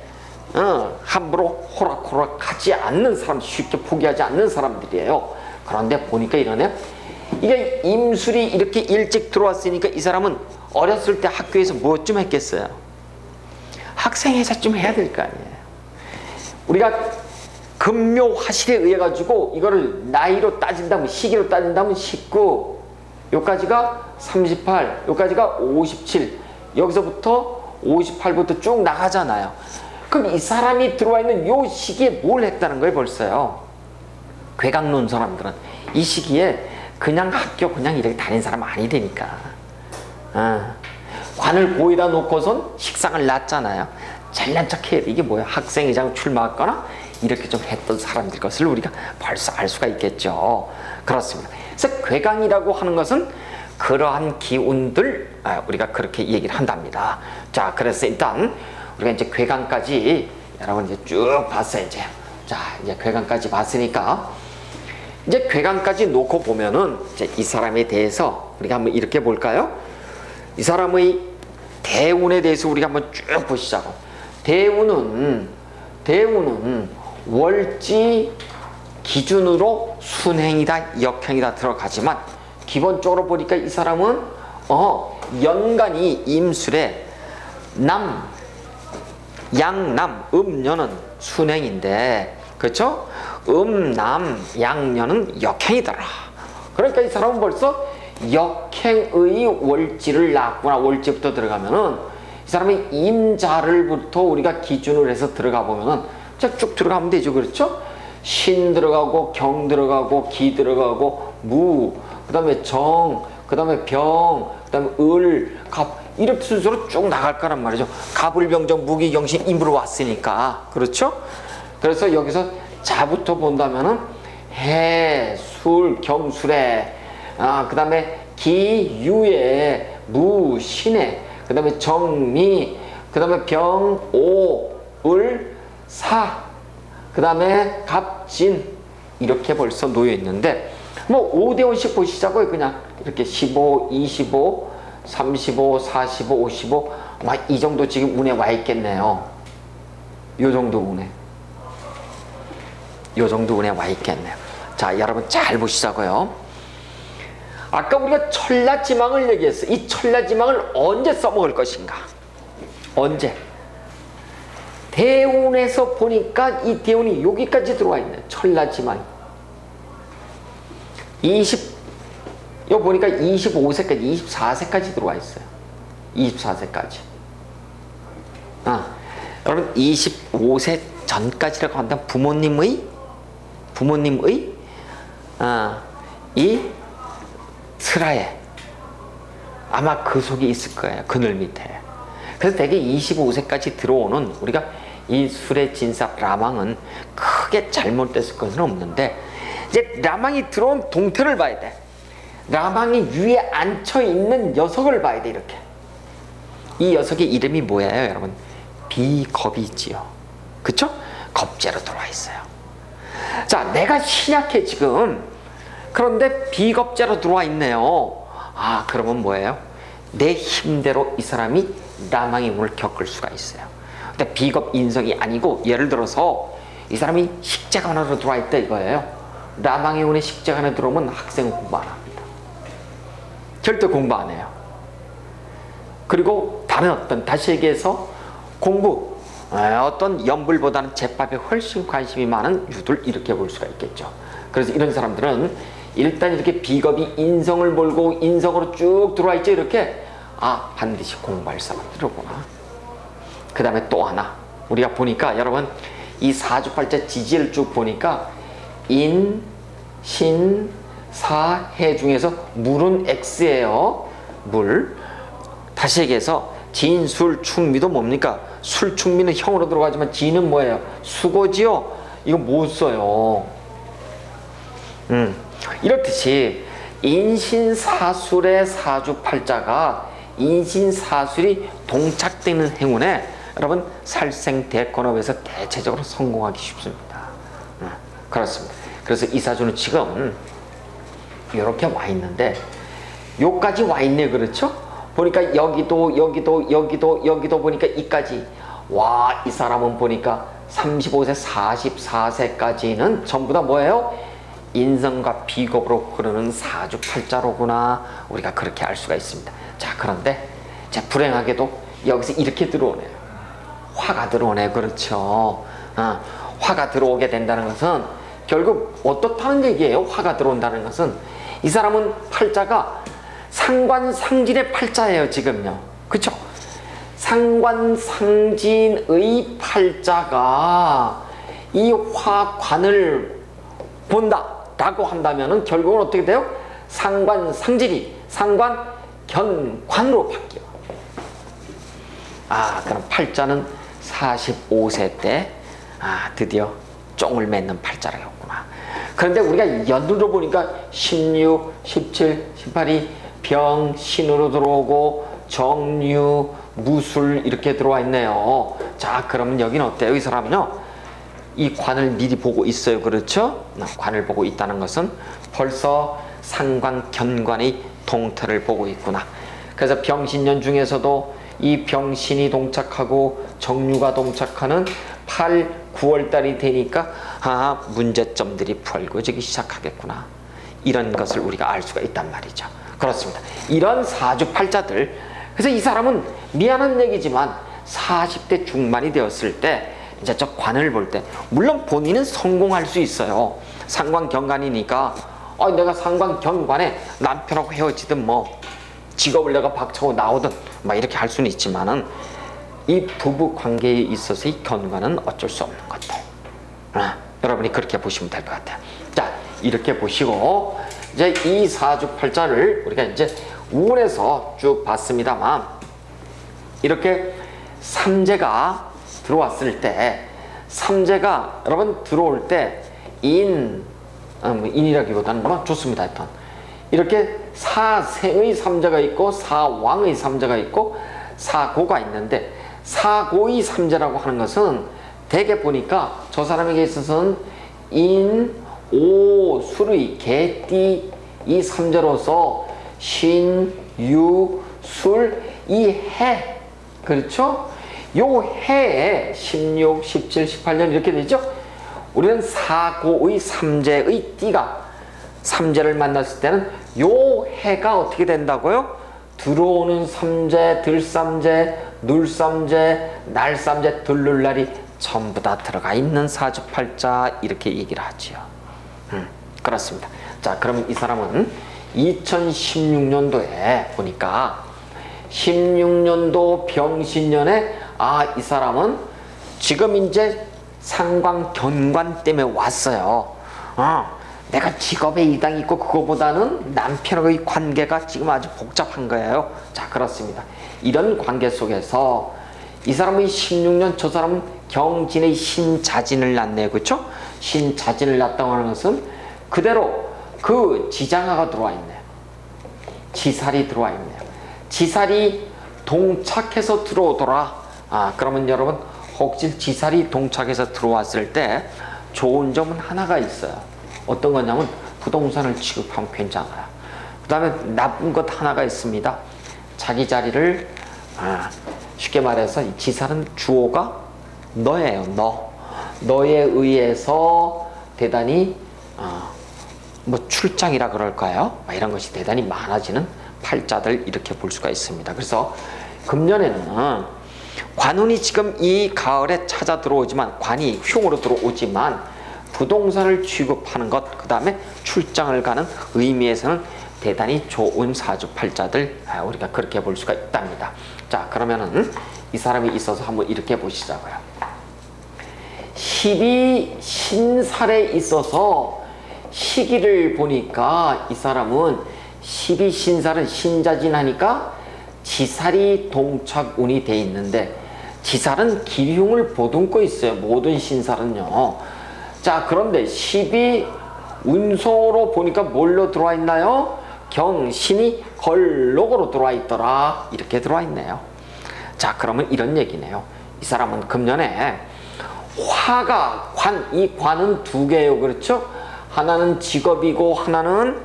함부로 호락호락하지 않는 사람, 쉽게 포기하지 않는 사람들이에요. 그런데 보니까 이러네요. 이게 임술이 이렇게 일찍 들어왔으니까 이 사람은 어렸을 때 학교에서 무엇 좀 했겠어요? 학생회사 좀 해야 될 거 아니에요. 우리가 금묘화실에 의해 가지고 이거를 나이로 따진다면, 시기로 따진다면 19, 여기까지가 38, 여기까지가 57, 여기서부터 58부터 쭉 나가잖아요. 그럼 이 사람이 들어와 있는 요 시기에 뭘 했다는 거예요, 벌써요. 괴강 놓은 사람들은 이 시기에 그냥 학교 그냥 이렇게 다닌 사람 아니되니까. 관을 고에다 놓고선 식상을 놨잖아요. 잘난 척 해야 돼. 이게 뭐야? 학생회장 출마했거나 이렇게 좀 했던 사람들 것을 우리가 벌써 알 수가 있겠죠. 그렇습니다. 그래서 괴강이라고 하는 것은 그러한 기운들, 우리가 그렇게 얘기를 한답니다. 자, 그래서 일단 우리가 이제 괴강까지 여러분 이제 쭉 봤어요. 이제 자, 이제 괴강까지 봤으니까 이제 괴강까지 놓고 보면은 이제 이 사람에 대해서 우리가 한번 이렇게 볼까요? 이 사람의 대운에 대해서 우리가 한번 쭉 보시자고. 대운은 월지 기준으로 순행이다, 역행이다 들어가지만 기본적으로 보니까 이 사람은 연간이 임술에 남, 양남, 음녀는 순행인데, 그렇죠? 남, 양녀는 역행이더라. 그러니까 이 사람은 벌써 역행의 월지를 낳았구나. 월지부터 들어가면은 이 사람의 임자를부터 우리가 기준으로 해서 들어가 보면은 쭉 들어가면 되죠. 그렇죠? 신 들어가고 경 들어가고 기 들어가고 무, 그 다음에 정, 그 다음에 병, 그 다음에 을, 갑, 이렇게 순서로 쭉 나갈 거란 말이죠. 갑을병정 무기경신 임으로 왔으니까. 그렇죠? 그래서 여기서 자부터 본다면은 해, 술, 경술에, 그 다음에 기, 유에, 무, 신에, 그 다음에 정미, 그 다음에 병, 오, 을, 사, 그 다음에 갑진, 이렇게 벌써 놓여 있는데, 뭐 5대5씩 보시자고요. 그냥 이렇게 15, 25, 35, 45, 55, 막 이 정도 지금 운에 와 있겠네요. 요 정도 운에. 요 정도 운에 와 있겠네요. 자, 여러분 잘 보시자고요. 아까 우리가 천라지망을 얘기했어요. 이 천라지망을 언제 써먹을 것인가? 언제? 대운에서 보니까 이 대운이 여기까지 들어와 있네. 천라지망이. 요 보니까 25세까지, 24세까지 들어와 있어요. 24세까지. 여러분 25세 전까지라고 한다면 부모님의 이 슬하에 아마 그 속에 있을 거예요. 그늘 밑에. 그래서 대개 25세까지 들어오는 우리가 이 술의 진사 라망은 크게 잘못됐을 것은 없는데, 이제 라망이 들어온 동태를 봐야 돼. 라망이 위에 앉혀있는 녀석을 봐야 돼. 이렇게. 이 녀석의 이름이 뭐예요, 여러분? 비겁이지요. 그쵸? 겁재로 들어와 있어요. 자, 내가 신약해 지금. 그런데 비겁재로 들어와 있네요. 그러면 뭐예요? 내 힘대로 이 사람이 라망의 운을 겪을 수가 있어요. 근데 비겁 인성이 아니고, 예를 들어서 이 사람이 식재관으로 들어와 있다 이거예요. 라망의 운에 식재관에 들어오면 학생은 공부 안 합니다. 절대 공부 안 해요. 그리고 다른 어떤, 다시 얘기해서 공부, 어떤 연불보다는 제밥에 훨씬 관심이 많은 유들, 이렇게 볼 수가 있겠죠. 그래서 이런 사람들은 일단 이렇게 비겁이 인성을 몰고 인성으로 쭉 들어와 있죠. 이렇게 반드시 공부할 사람들이구나. 그 다음에 또 하나 우리가 보니까, 여러분 이 사주팔자 지지를 쭉 보니까 인, 신, 사, 해 중에서 물은 X예요. 물. 다시 얘기해서 진술 충미도 뭡니까? 술 충미는 형으로 들어가지만 진은 뭐예요? 수고지요. 이거 못 써요. 이렇듯이 인신사술의 사주팔자가 인신사술이 동착되는 행운에 여러분 살생대권업에서 대체적으로 성공하기 쉽습니다. 그렇습니다. 그래서 이 사주는 지금 이렇게 와 있는데 요까지 와 있네. 그렇죠? 보니까 여기도 보니까 이까지. 와, 이 사람은 보니까 35세 44세까지는 전부 다 뭐예요? 인성과 비겁으로 흐르는 사주팔자로구나. 우리가 그렇게 알 수가 있습니다. 자, 그런데 자, 불행하게도 여기서 이렇게 들어오네요. 화가 들어오네. 그렇죠? 화가 들어오게 된다는 것은 결국 어떻다는 얘기예요? 화가 들어온다는 것은 이 사람은 팔자가 상관상진의 팔자예요. 지금요. 그쵸? 상관상진의 팔자가 이 화관을 본다 라고 한다면 결국은 어떻게 돼요? 상관상진이 상관견관으로 바뀌어. 그럼 팔자는 45세 때 드디어 쫑을 맺는 팔자라였구나. 그런데 우리가 연으로 보니까 16, 17, 18이 병신으로 들어오고 정유, 무술 이렇게 들어와 있네요. 자, 그러면 여기는 어때요? 이 사람은요, 이 관을 미리 보고 있어요. 그렇죠? 관을 보고 있다는 것은 벌써 상관, 견관의 동태를 보고 있구나. 그래서 병신년 중에서도 이 병신이 동착하고 정유가 동착하는 8, 9월달이 되니까 문제점들이 불거지기 시작하겠구나. 이런 것을 우리가 알 수가 있단 말이죠. 그렇습니다. 이런 사주팔자들. 그래서 이 사람은 미안한 얘기지만 40대 중반이 되었을 때 이제 저 관을 볼 때 물론 본인은 성공할 수 있어요. 상관경관이니까 내가 상관경관에 남편하고 헤어지든 뭐 직업을 내가 박차고 나오든 막 이렇게 할 수는 있지만은 이 부부 관계에 있어서의 견관은 어쩔 수 없는 것들. 여러분이 그렇게 보시면 될 것 같아요. 자, 이렇게 보시고 이제 이 사주팔자를 우리가 이제 운에서 쭉 봤습니다만 이렇게 삼재가 들어왔을 때 삼재가 여러분 들어올 때 인이라기보다는 뭐 좋습니다. 하여튼 이렇게 사생의 삼재가 있고 사왕의 삼재가 있고 사고가 있는데 사고의 삼재라고 하는 것은 대개 보니까 저 사람에게 있어서는 인, 오, 술의 개띠 이 삼재로서 신, 유, 술, 이 해, 그렇죠? 요 해에 16, 17, 18년 이렇게 되죠? 우리는 사고의 삼재의 띠가 삼재를 만났을 때는 요 해가 어떻게 된다고요? 들어오는 삼재, 들삼재, 눌삼재, 날삼재, 들룰날이 전부 다 들어가 있는 사주팔자 이렇게 얘기를 하지요. 그렇습니다. 자, 그럼 이 사람은 2016년도에 보니까 16년도 병신년에 이 사람은 지금 이제 상관견관 때문에 왔어요. 내가 직업에 이당이 있고 그거보다는 남편과의 관계가 지금 아주 복잡한 거예요. 자, 그렇습니다. 이런 관계 속에서 이 사람의 16년 저 사람은 경진의 신자진을 낳네요. 그렇죠? 신자진을 낳았다고 하는 것은 그대로 그 지장하가 들어와 있네요. 지살이 들어와 있네요. 지살이 동착해서 들어오더라. 그러면 여러분 혹시 지살이 동착해서 들어왔을 때 좋은 점은 하나가 있어요. 어떤 거냐면 부동산을 취급하면 괜찮아요. 그 다음에 나쁜 것 하나가 있습니다. 자기 자리를 쉽게 말해서 이 지살은 주어가 너예요. 너에 의해서 대단히 뭐 출장이라 그럴까요? 이런 것이 대단히 많아지는 팔자들 이렇게 볼 수가 있습니다. 그래서 금년에는 관운이 지금 이 가을에 찾아 들어오지만 관이 흉으로 들어오지만 부동산을 취급하는 것, 그 다음에 출장을 가는 의미에서는 대단히 좋은 사주팔자들 우리가 그렇게 볼 수가 있답니다. 자, 그러면은 이 사람이 있어서 한번 이렇게 보시자고요. 12신살에 있어서 시기를 보니까 이 사람은 12신살은 신자진하니까 지살이 동착운이 돼 있는데 지살은 기흉을 보듬고 있어요. 모든 신살은요. 자, 그런데 12 운소로 보니까 뭘로 들어와 있나요? 경신이 걸록으로 들어와 있더라. 이렇게 들어와 있네요. 자, 그러면 이런 얘기네요. 이 사람은 금년에 화가 이 관은 두 개예요. 그렇죠? 하나는 직업이고 하나는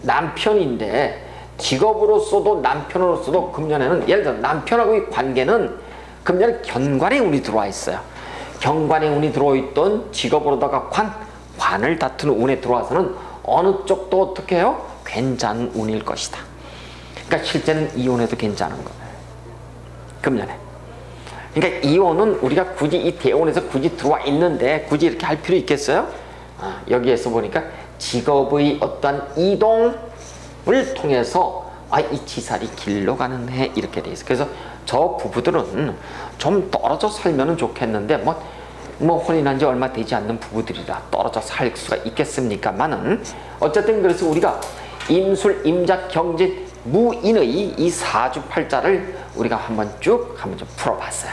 남편인데 직업으로서도 남편으로서도 금년에는 예를 들어 남편하고의 관계는 금년에 견관의 운이 들어와 있어요. 경관의 운이 들어있던 직업으로다가 관을 다투는 운에 들어와서는 어느 쪽도 어떻게 해요? 괜찮은 운일 것이다. 그러니까 실제는 이혼해도 괜찮은 거예요. 금년에. 그러니까 이혼은 우리가 굳이 이 대운에서 굳이 들어와 있는데 굳이 이렇게 할 필요 있겠어요? 여기에서 보니까 직업의 어떤 이동을 통해서 이 지살이 길러 가는 해 이렇게 돼 있어요. 그래서 저 부부들은 좀 떨어져 살면 좋겠는데 뭐 혼인한 지 얼마 되지 않는 부부들이라 떨어져 살 수가 있겠습니까만은 어쨌든 그래서 우리가 임술, 임자, 경진, 무인의 이 사주팔자를 우리가 한번 쭉 한번 좀 풀어봤어요.